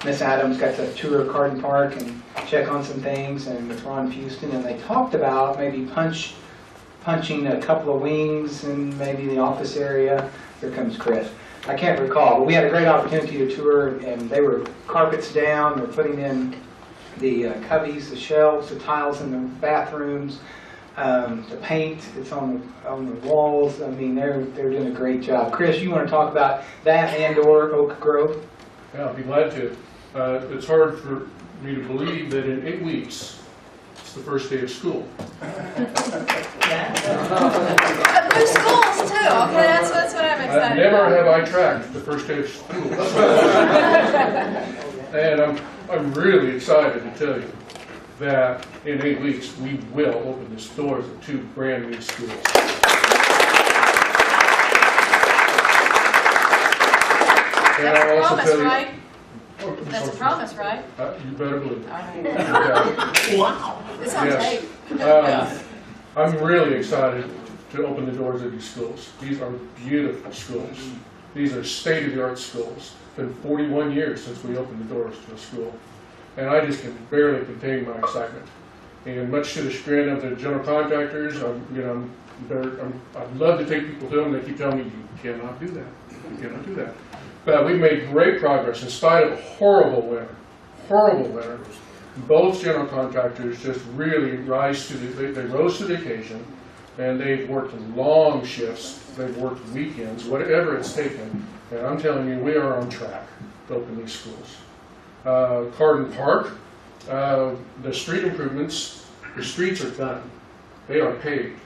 Miss Adams, got to tour Carden Park and check on some things, and with Ron Houston, and they talked about maybe punching a couple of wings in maybe the office area. Here comes Chris. I can't recall, but we had a great opportunity to tour, and they were carpets down, they're putting in the cubbies, the shelves, the tiles in the bathrooms. The paint, it's on the walls. I mean, they're doing a great job. Chris, you want to talk about that and/or Oak Grove? Yeah, I'd be glad to. It's hard for me to believe that in 8 weeks, it's the first day of school. New schools too, okay, that's what I'm excited Never about. have I tracked the first day of school. And I'm really excited to tell you that in 8 weeks, we will open the doors of 2 brand new schools. And That's I'll a also promise, tell you- right? Oh, That's a promise, right? You better believe it. All right. Okay. Wow. This sounds Yes. great. I'm really excited to open the doors of these schools. These are beautiful schools. These are state-of-the-art schools. It's been 41 years since we opened the doors to a school. And I just can barely contain my excitement. And much to the chagrin of the general contractors, I'd love to take people to them. They keep telling me, you cannot do that. You cannot do that. But we've made great progress in spite of a horrible winter. Horrible winter. Both general contractors just really they rose to the occasion, and they've worked long shifts. They've worked weekends, whatever it's taken. And I'm telling you, we are on track to open these schools. Carden Park, the street improvements, the streets are done. They are paved.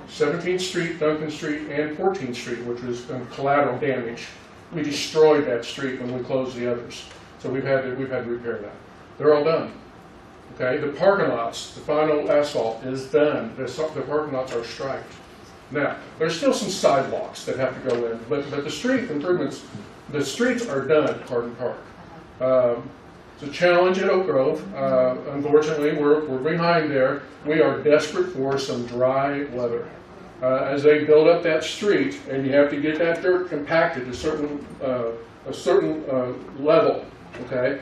17th Street, Duncan Street, and 14th Street, which was collateral damage. We destroyed that street when we closed the others. So we've had to repair that. They're all done. Okay, the parking lots, the final asphalt is done. The parking lots are striped. Now, there's still some sidewalks that have to go in, but the street improvements, the streets are done at Carden Park. It's a challenge at Oak Grove. Unfortunately, we're behind there. We are desperate for some dry weather. As they build up that street, and you have to get that dirt compacted to a certain level, okay?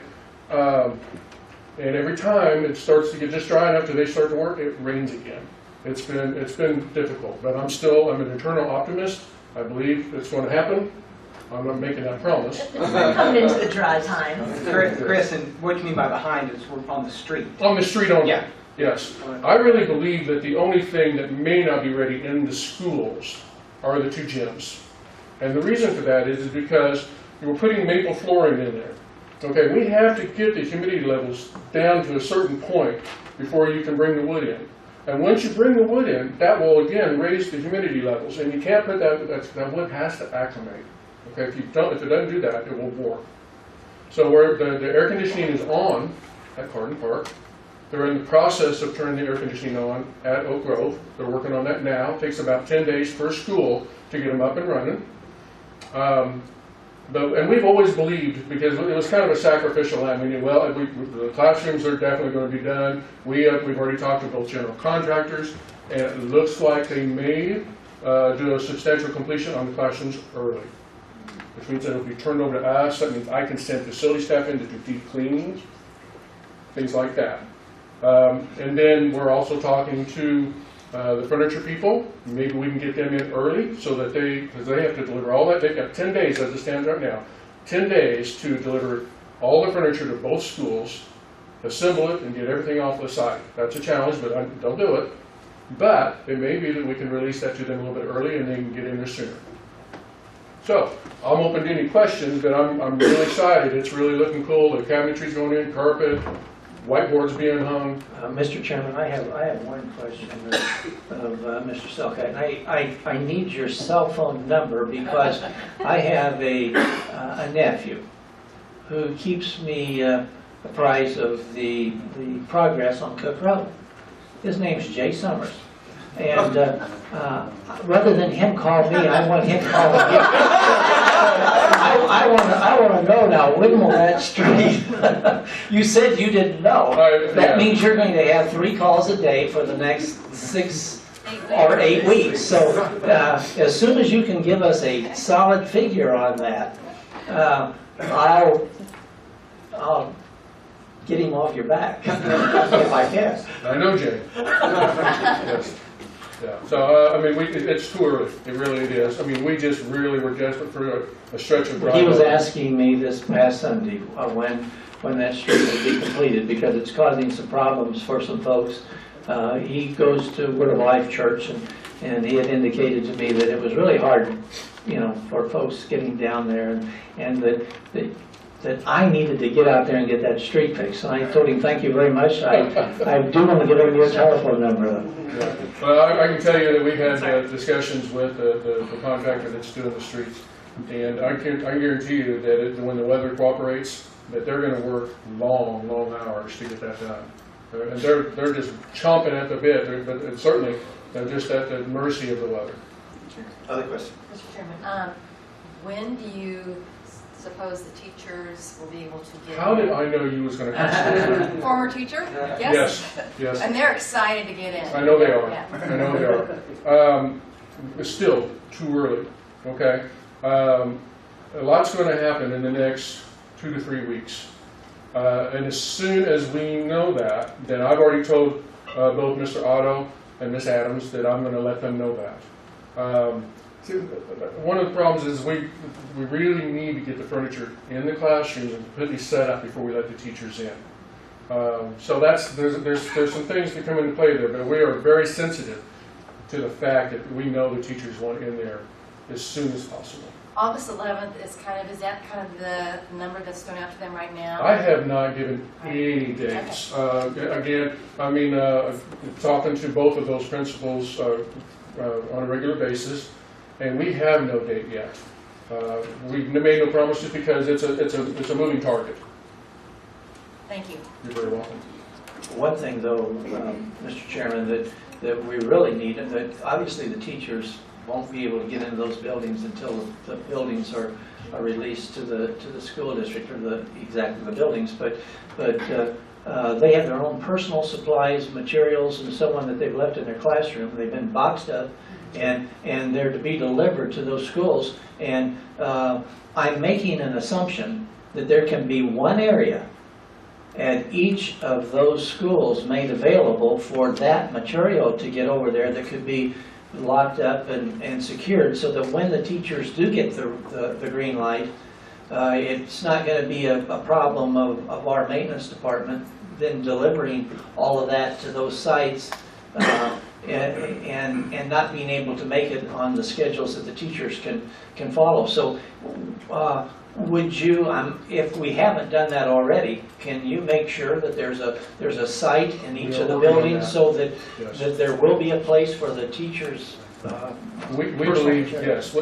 And every time it starts to get just dry enough till they start to work, it rains again. It's been difficult, but I'm an eternal optimist. I believe it's going to happen. I'm not making that promise. We're coming into the dry time. Chris, and what do you mean by behind is we're on the street? On the street only. Yeah. Yes. I really believe that the only thing that may not be ready in the schools are the 2 gyms. And the reason for that is because we're putting maple flooring in there. Okay, we have to get the humidity levels down to a certain point before you can bring the wood in. And once you bring the wood in, that will again raise the humidity levels. And you can't put that wood has to acclimate. Okay, if it doesn't do that, it will warp. So the air conditioning is on at Carden Park. They're in the process of turning the air conditioning on at Oak Grove. They're working on that now. It takes about 10 days per school to get them up and running. And we've always believed, because it was kind of a sacrificial lamb, we knew, well, the classrooms are definitely going to be done. We've already talked to both general contractors, and it looks like they may do a substantial completion on the classrooms early, which means that it'll be turned over to us. That means I can send facility staff in to do deep cleanings, things like that. And then we're also talking to the furniture people. Maybe we can get them in early so that because they have to deliver all that. They've got 10 days as it stands right now 10 days to deliver all the furniture to both schools, assemble it, and get everything off the site. That's a challenge, but don't do it. But it may be that we can release that to them a little bit early and they can get in there sooner. So, I'm open to any questions, but I'm really excited. It's really looking cool. The cabinetry's going in, carpet, whiteboards being hung. Mr. Chairman, I have one question of Mr. Selkat. I need your cell phone number because I have a nephew who keeps me apprised of the progress on Cook Road. His name's Jay Summers. And rather than him call me, I want him calling you. I want to know now, when will that street? You said you didn't know. That means you're going to have 3 calls a day for the next 6 or 8 weeks. So as soon as you can give us a solid figure on that, I'll get him off your back if I can. I know Jay. Yes. Yeah. So, I mean, it's too early. It really is. I mean, we just really were desperate for a stretch of driveway. He was asking me this past Sunday when that street would be completed because it's causing some problems for some folks. He goes to Word of Life Church, and he had indicated to me that it was really hard, you know, for folks getting down there, and that I needed to get out there and get that street fixed. And I told him, thank you very much. I do want to give him your telephone number. Yeah. Well, I can tell you that we've had discussions with the contractor that's doing the streets, and I guarantee you that when the weather cooperates, that they're going to work long hours to get that done. And they're just chomping at the bit, but certainly they're just at the mercy of the weather. Other question? Mr. Chairman, when do you suppose the teachers will be able to get How did I know you was going to ask? Former teacher? Yes. Yes. And they're excited to get in. I know they are. Yeah. I know they are. It's still too early. Okay. A lot's going to happen in the next 2 to 3 weeks. And as soon as we know that, then I've already told both Mr. Otto and Ms. Adams that I'm going to let them know that. One of the problems is we really need to get the furniture in the classrooms and completely set up before we let the teachers in. So there's some things that come into play there, but we are very sensitive to the fact that we know the teachers want in there as soon as possible. August 11th is that kind of the number that's going out to them right now? I have not given any dates. Again, I mean, talking to both of those principals on a regular basis, and we have no date yet. We've made no promises because it's a moving target. Thank you. You're very welcome. One thing, though, Mr. Chairman, that we really need, that obviously the teachers won't be able to get into those buildings until the buildings are released to the school district, or exactly the buildings, but they have their own personal supplies, materials, and so on that they've left in their classroom. They've been boxed up, and they're to be delivered to those schools. And I'm making an assumption that there can be one area at each of those schools made available for that material to get over there that could be locked up and secured, so that when the teachers do get the green light, it's not going to be a problem of our maintenance department then delivering all of that to those sites and not being able to make it on the schedules that the teachers can follow. So would you, if we haven't done that already, can you make sure that there's a site in each of the buildings so that that there will be a place for the teachers? We believe, yes.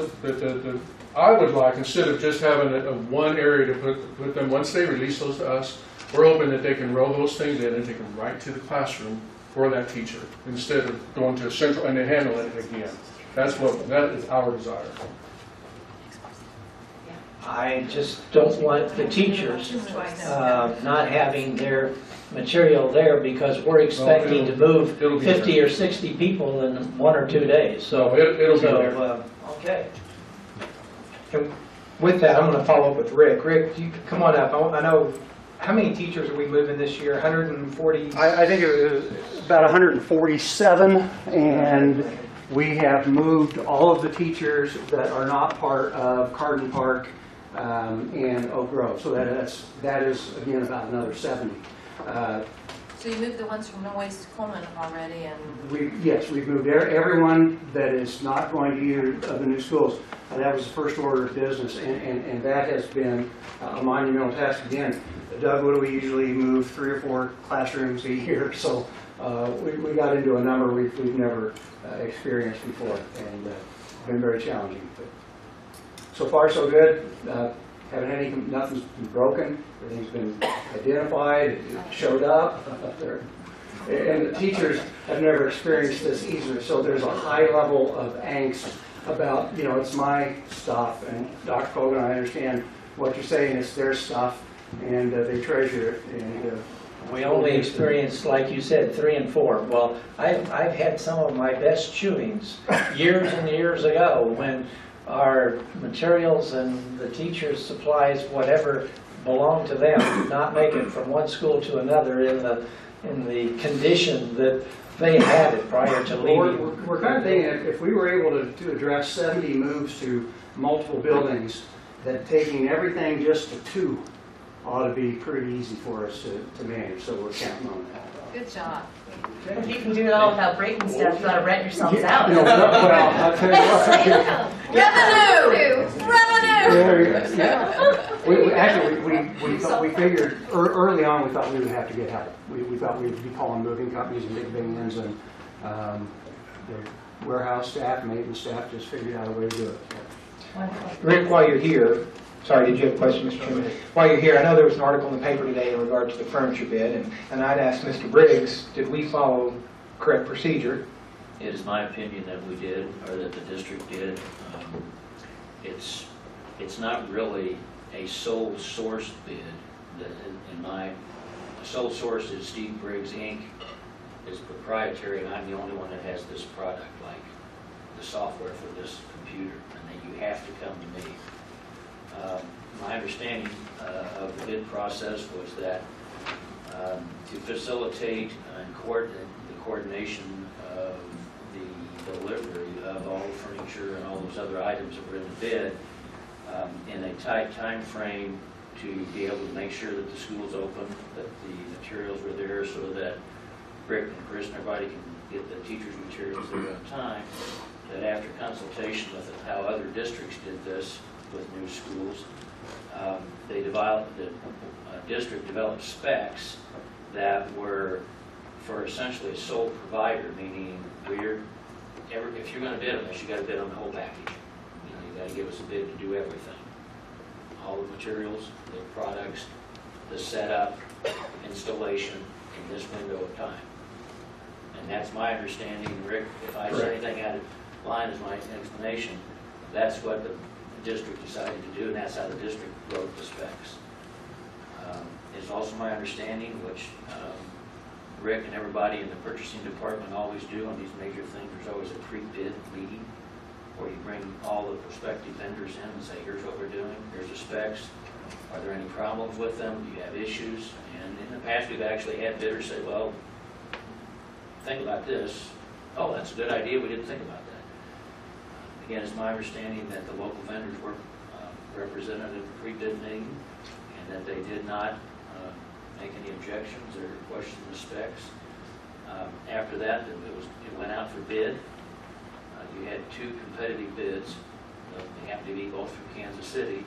I would like, instead of just having one area to put them, once they release those to us, we're hoping that they can roll those things in and take them right to the classroom for that teacher, instead of going to a central and then handling it again. That is our desire. I just don't want the teachers not having their material there, because we're expecting to move 50 or 60 people in 1 or 2 days. So it'll be there. Okay. And with that, I'm going to follow up with Rick. Rick, you come on up. I know, how many teachers are we moving this year? 140? I think it was about 147, and we have moved all of the teachers that are not part of Carden Park and Oak Grove. So that is again about another 70. So you moved the ones from Noyes to Coleman already, and Yes, we've moved everyone that is not going to use the new schools. That was the first order of business, and that has been a monumental task. Again, Doug, what do we usually move 3 or 4 classrooms a year? So we got into a number we've never experienced before, and been very challenging. But so far, so good. Haven't had nothing's been broken. Everything's been identified. It showed up. And the teachers have never experienced this either. So there's a high level of angst about, it's my stuff. And Dr. Colgan, I understand what you're saying. It's their stuff, and they treasure it. And we only experienced, like you said, 3 and 4. Well, I've had some of my best chewings years and years ago when our materials and the teachers' supplies, whatever belonged to them, did not make it from one school to another in the condition that they had it prior to leaving. We're kind of thinking if we were able to address 70 moves to multiple buildings, that taking everything just to 2 ought to be pretty easy for us to manage. So we're counting on that. good job. If you can do it all without breaking stuff, you gotta rent yourselves out. Well, I'll tell you what. Revenue! We actually, we figured early on, we thought we would have to get help. We thought we would be calling moving companies and big vans, and the warehouse staff, maintenance staff just figured out a way to do it. Rick, while you're here, sorry, did you have a question, Mr. Chairman? While you're here, I know there was an article in the paper today in regard to the furniture bid, and I'd asked Mr. Briggs, did we follow correct procedure? It is my opinion that we did, or that the district did. It's not really a sole source bid. Sole source is Steve Briggs Inc. is proprietary, and I'm the only one that has this product, like the software for this computer, and that you have to come to me. My understanding of the bid process was that to facilitate and coordinate the coordination of the delivery of all the furniture and all those other items that were in the bid in a tight time frame to be able to make sure that the school's open, that the materials were there so that Rick and Chris and everybody can get the teachers' materials there on time, that after consultation with how other districts did this with new schools, the district developed specs that were for essentially a sole provider, meaning if you're going to bid on this, you got to bid on the whole package. You got to give us a bid to do everything. All the materials, the products, the setup, installation in this window of time. And that's my understanding, Rick. If I say anything out of line as my explanation, that's what the district decided to do, and that's how the district wrote the specs. It's also my understanding, which Rick and everybody in the purchasing department always do on these major things, there's always a pre-bid meeting where you bring all the prospective vendors in and say, here's what we're doing, here's the specs, are there any problems with them, do you have issues? And in the past, we've actually had bidders say, well, think about this. Oh, that's a good idea, we didn't think about that. Again, it's my understanding that the local vendors were represented at the pre-bid meeting and that they did not make any objections or question the specs. After that, it went out for bid. You had 2 competitive bids. They happened to be both from Kansas City.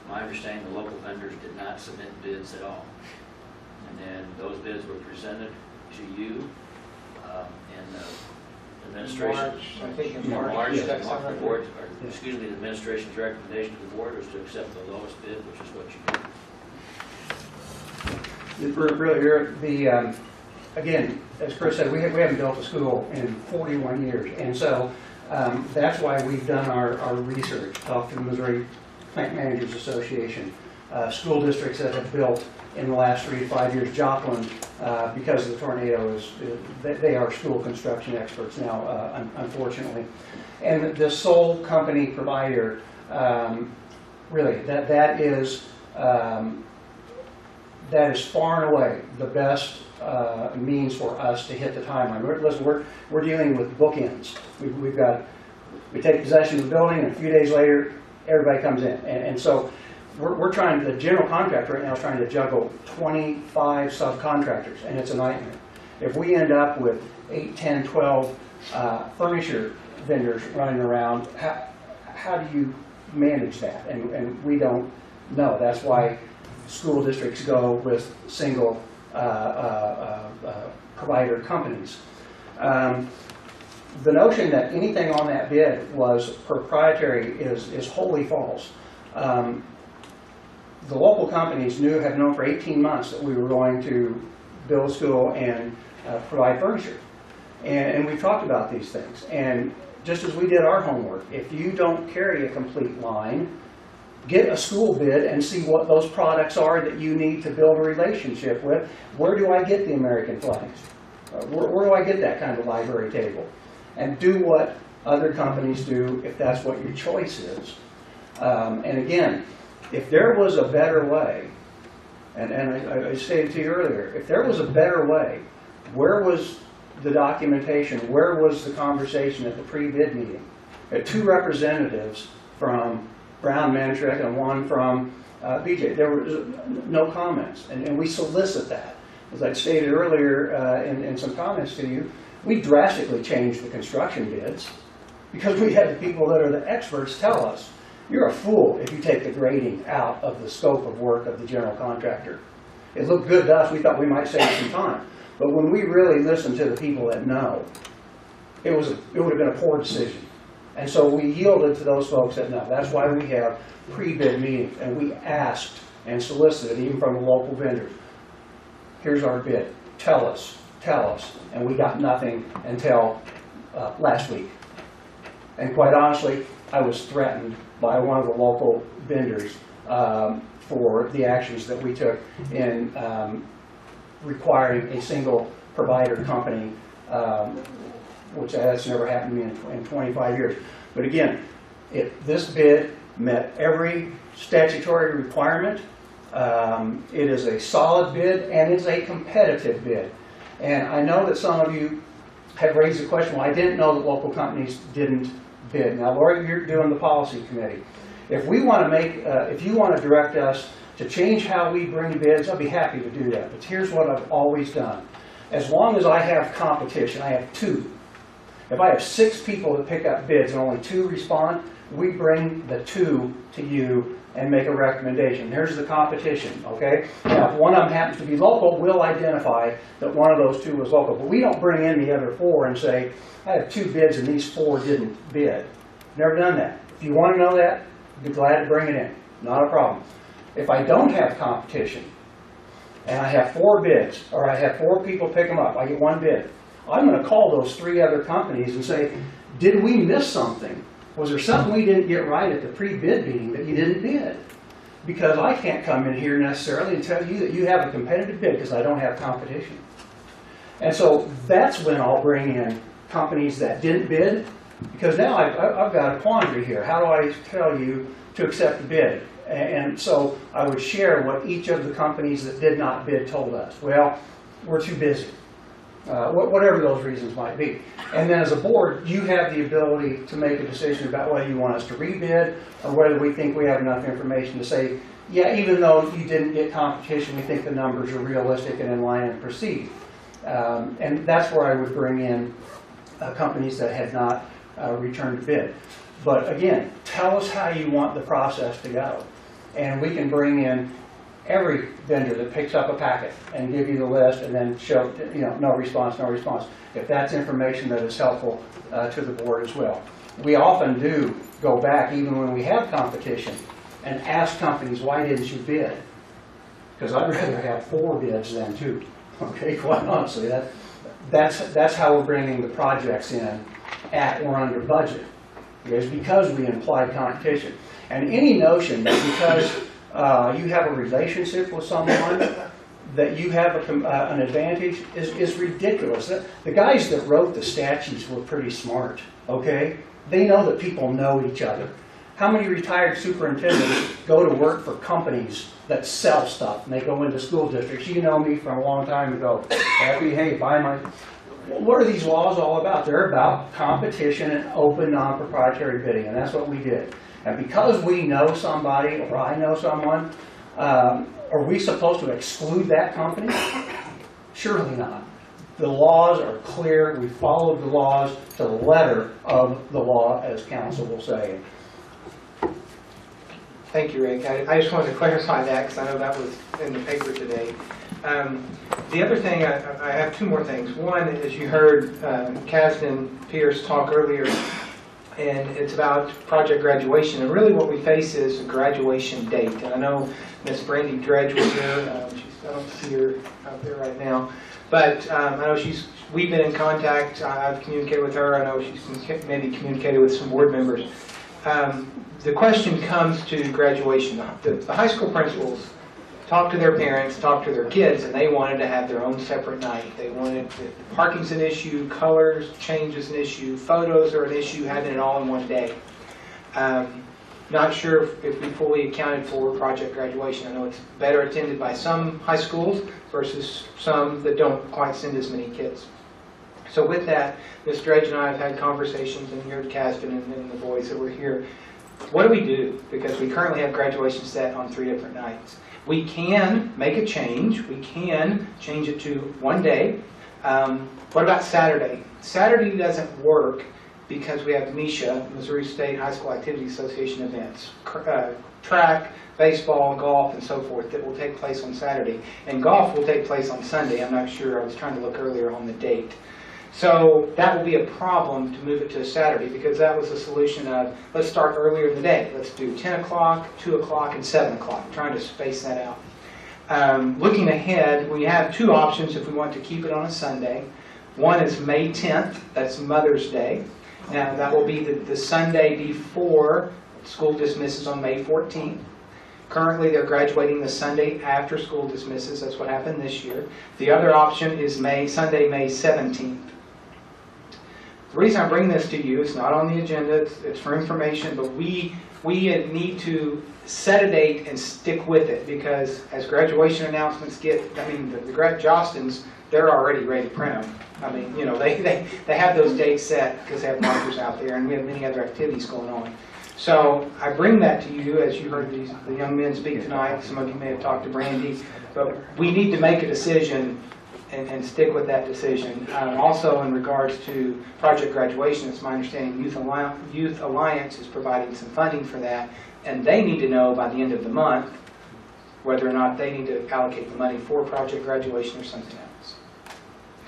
My understanding, the local vendors did not submit bids at all. And then those bids were presented to you in the administration. March, I think in March, March. the board, or excuse me, the administration's recommendation to the board was to accept the lowest bid, which is what you did. Really, again, as Chris said, we haven't built a school in 41 years, and so that's why we've done our research, talked to the Missouri Plant Managers Association, school districts that have built in the last 3 to 5 years. Joplin, because of the tornado, they are school construction experts now, unfortunately. And the sole company provider, really, that is far and away the best means for us to hit the timeline. Listen, we're dealing with bookends. We take possession of the building, and a few days later, everybody comes in. And so we're trying, the general contractor right now is trying to juggle 25 subcontractors, and it's a nightmare. If we end up with 8, 10, 12 furniture vendors running around, how do you manage that? And we don't know. That's why school districts go with single provider companies. The notion that anything on that bid was proprietary is wholly false. The local companies have known for 18 months that we were going to build a school and provide furniture. And we've talked about these things. And just as we did our homework, if you don't carry a complete line, get a school bid and see what those products are that you need to build a relationship with. Where do I get the American flags? Where do I get that kind of library table? And do what other companies do if that's what your choice is. And again, if there was a better way, and I stated to you earlier, if there was a better way, where was the documentation? Where was the conversation at the pre-bid meeting? Had 2 representatives from Brown Mantrek and 1 from BJ. There was no comments, and we solicit that. As I stated earlier in some comments to you, we drastically changed the construction bids because we had the people that are the experts tell us, you're a fool if you take the grading out of the scope of work of the general contractor. It looked good to us. We thought we might save some time. But when we really listened to the people that know, it would have been a poor decision. And so we yielded to those folks that know. That's why we have pre-bid meetings, and we asked and solicited, even from the local vendors, here's our bid, tell us. And we got nothing until last week. And quite honestly, I was threatened by one of the local vendors for the actions that we took in requiring a single provider company, which has never happened to me in 25 years. But again, this bid met every statutory requirement. It is a solid bid, and it's a competitive bid. And I know that some of you have raised the question, well, I didn't know that local companies didn't bid. Now, Lori, you're doing the policy committee. If we want to make, if you want to direct us to change how we bring bids, I'll be happy to do that. But here's what I've always done. As long as I have competition, I have 2. If I have 6 people that pick up bids and only 2 respond, we bring the 2 to you and make a recommendation. Here's the competition, okay? Now, if one of them happens to be local, we'll identify that one of those 2 was local. But we don't bring in the other 4 and say, I have 2 bids and these 4 didn't bid. Never done that. If you want to know that, be glad to bring it in. Not a problem. If I don't have competition, and I have 4 bids, or I have 4 people pick them up, I get 1 bid, I'm going to call those 3 other companies and say, did we miss something? Was there something we didn't get right at the pre-bid meeting that you didn't bid? Because I can't come in here necessarily and tell you that you have a competitive bid because I don't have competition. And so that's when I'll bring in companies that didn't bid, because now I've got a quandary here. How do I tell you to accept the bid? And so I would share what each of the companies that did not bid told us. Well, we're too busy. Whatever those reasons might be. And then as a board, you have the ability to make a decision about whether you want us to rebid or whether we think we have enough information to say, yeah, even though you didn't get competition, we think the numbers are realistic and in line and proceed. And that's where I would bring in companies that had not returned a bid. But again, tell us how you want the process to go. And we can bring in every vendor that picks up a packet and give you the list and then show, no response, no response. If that's information that is helpful to the board as well. We often do go back, even when we have competition, and ask companies, why didn't you bid? Because I'd rather have 4 bids than 2. Okay, quite honestly, that's how we're bringing the projects in at or under budget. It's because we implied competition. And any notion that because you have a relationship with someone that you have an advantage is ridiculous. The guys that wrote the statutes were pretty smart, okay? They know that people know each other. How many retired superintendents go to work for companies that sell stuff and they go into school districts? You know me from a long time ago. Hey, buy my... What are these laws all about? They're about competition and open, non-proprietary bidding, and that's what we did. And because we know somebody, or I know someone, are we supposed to exclude that company? Surely not. The laws are clear. We followed the laws to the letter of the law, as council will say. Thank you, Rick. I just wanted to clarify that because I know that was in the paper today. The other thing, I have two more things. One is you heard Kasdan Pierce talk earlier, and it's about project graduation. And really what we face is a graduation date. And I know Miss Brandy Dredge was here. I don't see her out there right now. But I know we've been in contact. I've communicated with her. I know she's maybe communicated with some board members. The question comes to graduation. The high school principals talk to their parents, talk to their kids, and they wanted to have their own separate night. They wanted, parking's an issue, colors change is an issue, photos are an issue, having it all in one day. Not sure if we fully accounted for project graduation. I know it's better attended by some high schools versus some that don't quite send as many kids. So with that, Ms. Dredge and I have had conversations, and you heard Kasdan and the boys that were here. What do we do? Because we currently have graduation set on 3 different nights. We can make a change. We can change it to one day. What about Saturday? Saturday doesn't work because we have MISHA, Missouri State High School Activity Association events, track, baseball, golf, and so forth that will take place on Saturday. And golf will take place on Sunday. I'm not sure. I was trying to look earlier on the date. So that will be a problem to move it to a Saturday, because that was a solution of, let's start earlier in the day. Let's do 10 o'clock, 2 o'clock, and 7 o'clock, trying to space that out. Looking ahead, we have two options if we want to keep it on a Sunday. One is May 10th, that's Mother's Day. Now that will be the Sunday before school dismisses on May 14th. Currently, they're graduating the Sunday after school dismisses. That's what happened this year. The other option is Sunday, May 17th. The reason I bring this to you, it's not on the agenda, it's for information, but we need to set a date and stick with it, because as graduation announcements get, I mean, the Jostens, they're already ready to print them. I mean, you know, they have those dates set because they have markers out there, and we have many other activities going on. So I bring that to you as you heard the young men speak tonight. Some of you may have talked to Brandy, but we need to make a decision and stick with that decision. Also, in regards to project graduation, it's my understanding Youth Alliance is providing some funding for that, and they need to know by the end of the month whether or not they need to allocate the money for project graduation or something else.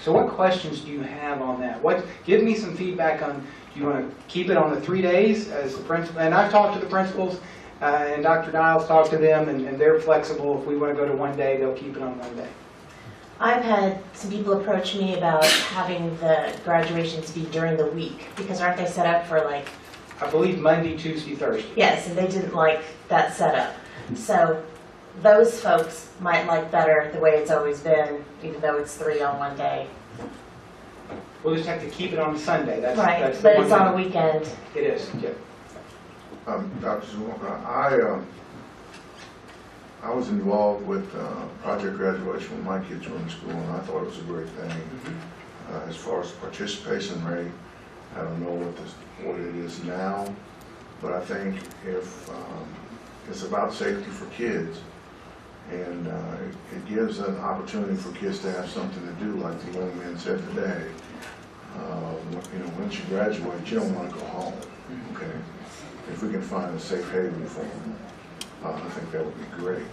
So what questions do you have on that? Give me some feedback on, do you want to keep it on the 3 days as the principal? And I've talked to the principals, and Dr. Niles talked to them, and they're flexible. If we want to go to 1 day, they'll keep it on 1 day. I've had some people approach me about having the graduations be during the week, because aren't they set up for like... I believe Monday, Tuesday, Thursday. Yes, and they didn't like that setup. So those folks might like better the way it's always been, even though it's 3 on 1 day. We'll just have to keep it on Sunday. Right, that's but it's on a weekend. It is, yeah. Dr. Zwolka, I was involved with project graduation when my kids were in school, and I thought it was a great thing. As far as participation rate, I don't know what it is now, but I think if it's about safety for kids, and it gives an opportunity for kids to have something to do, like the young man said today. You know, once you graduate, you don't want to go home. Okay, if we can find a safe haven for them, I think that would be great.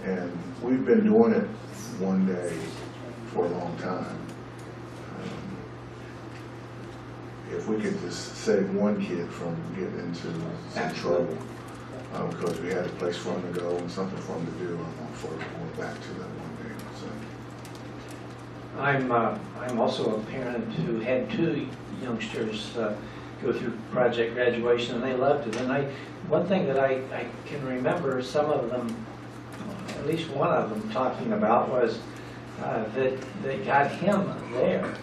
And we've been doing it 1 day for a long time. If we could just save one kid from getting into some trouble, because we had a place for them to go and something for them to do, I'm all for going back to that 1 day. So. I'm also a parent who had 2 youngsters go through project graduation, and they loved it. And one thing that I can remember some of them, at least one of them, talking about was that they got him there.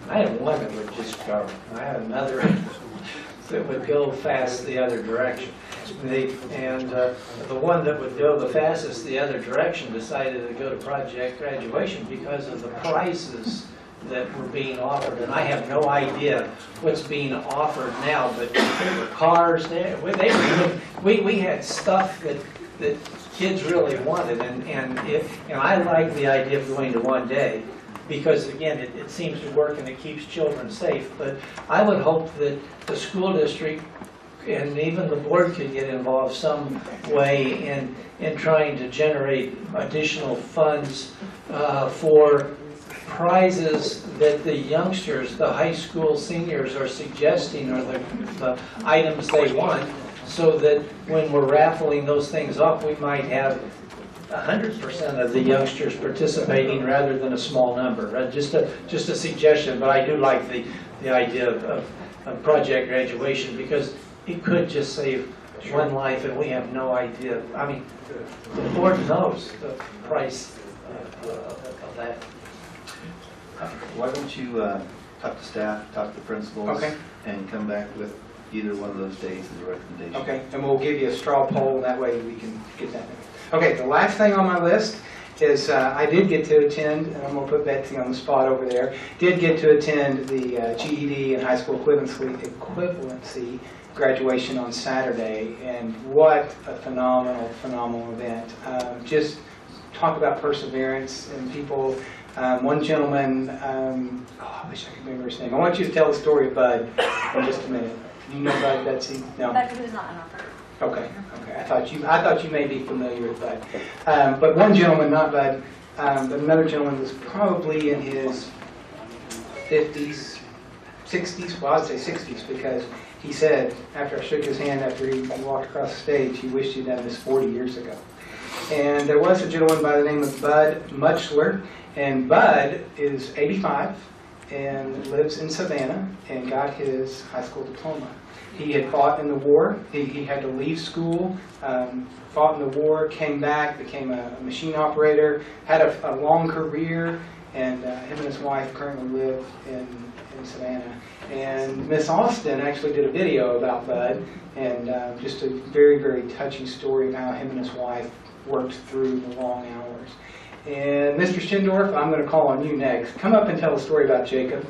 I had one that would just go. I had another that would go fast the other direction. The one that would go the fastest the other direction decided to go to project graduation because of the prizes that were being offered, and I have no idea what's being offered now, but there were cars there, we had stuff that kids really wanted, and I like the idea of going to one day, because again, it seems to work and it keeps children safe, but I would hope that the school district and even the board could get involved some way in trying to generate additional funds for prizes that the youngsters, the high school seniors are suggesting are the items they want, so that when we're raffling those things off, we might have 100% of the youngsters participating rather than a small number. Just a suggestion, but I do like the idea of project graduation, because it could just save one life, and we have no idea. I mean, the board knows the price of that. Why don't you talk to staff, talk to principals, Okay. and come back with either one of those days as a recommendation? Okay, and we'll give you a straw poll, and that way we can get that. Okay, the last thing on my list is I did get to attend, and I'm going to put Betsy on the spot over there, did get to attend the GED and high school equivalency graduation on Saturday, and what a phenomenal event. Just talk about perseverance and people. One gentleman, I wish I could remember his name. I want you to tell the story of Bud in just a minute. Do you know Bud, Betsy? No. But who's not in our program. Okay. I thought you may be familiar with Bud. But one gentleman, not Bud, but another gentleman was probably in his 50s, 60s, well I'd say 60s, because he said, after I shook his hand after he walked across the stage, he wished he'd done this 40 years ago. And there was a gentleman by the name of Bud Mutchler, and Bud is 85 and lives in Savannah and got his high school diploma. He had fought in the war. He had to leave school, fought in the war, came back, became a machine operator, had a long career, and him and his wife currently live in Savannah. And Miss Austin actually did a video about Bud, and just a very, very touching story of how him and his wife worked through the long hours. And Mr. Schindorf, I'm going to call on you next. Come up and tell a story about Jacob.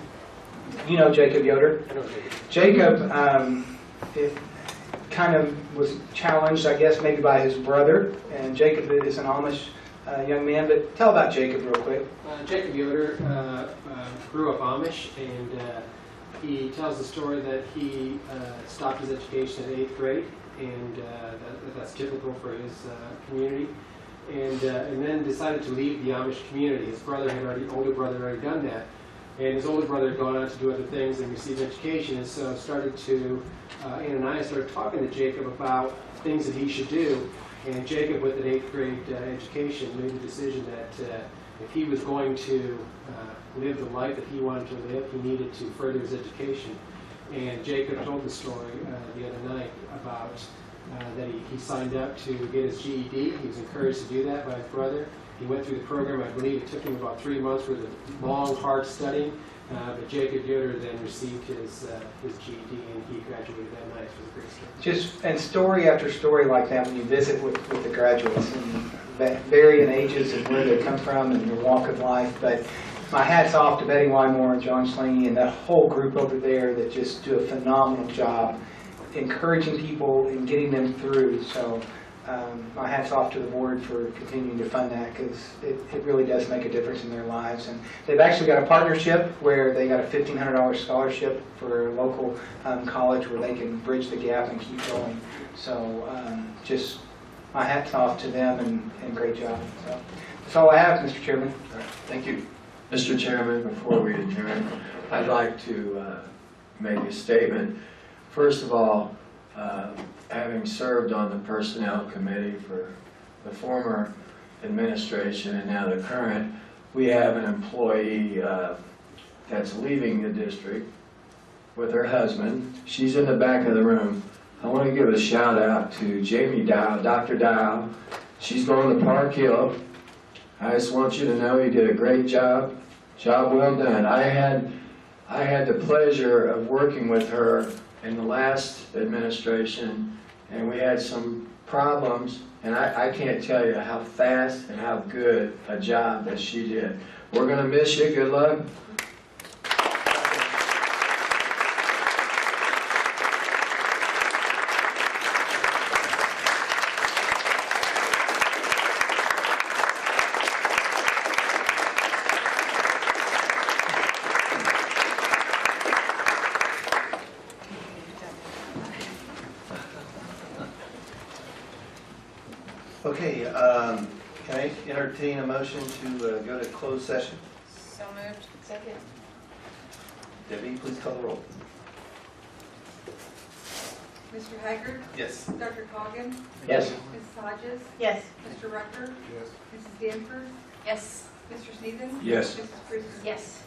You know Jacob Yoder. I know Jacob. Jacob it kind of was challenged, I guess, maybe by his brother. And Jacob is an Amish young man. But tell about Jacob real quick. Jacob Yoder grew up Amish, and he tells the story that he stopped his education in 8th grade, and that's typical for his community. And then decided to leave the Amish community. His older brother had already done that. And his older brother had gone on to do other things and receive education, and so Ann and I started talking to Jacob about things that he should do. And Jacob, with an 8th grade education, made the decision that if he was going to live the life that he wanted to live, he needed to further his education. And Jacob told the story the other night about that he signed up to get his GED. He was encouraged to do that by his brother. He went through the program. I believe it took him about 3 months worth of long, hard studying. But Jacob Yoder then received his GED, and he graduated that night. It was a great story. And story after story like that when you visit with the graduates, and varying ages and where they come from and their walk of life. But my hat's off to Betty Wymore and John Slaney and that whole group over there that just do a phenomenal job encouraging people and getting them through. So my hat's off to the board for continuing to fund that, because it really does make a difference in their lives. And they've actually got a partnership where they got a $1,500 scholarship for a local college where they can bridge the gap and keep going. So just my hat's off to them, and great job. So that's all I have, Mr. Chairman. Thank you. Mr. Chairman, before we adjourn, I'd like to make a statement. First of all, having served on the Personnel Committee for the former administration and now the current, we have an employee that's leaving the district with her husband. She's in the back of the room. I want to give a shout out to Jamie Dow, Dr. Dow. She's going to Park Hill. I just want you to know you did a great job. Job well done. I had the pleasure of working with her in the last administration, and we had some problems, and I can't tell you how fast and how good a job that she did. We're going to miss you. Good luck. Can I entertain a motion to go to closed session? So moved. Second. Debbie, please call the roll. Mr. Haggard? Yes. Dr. Cogan? Yes. Mrs. Hodges? Yes. Mr. Rucker? Yes. Mrs. Danforth? Yes. Mr. Stevens? Yes. Mrs. Priest? Yes.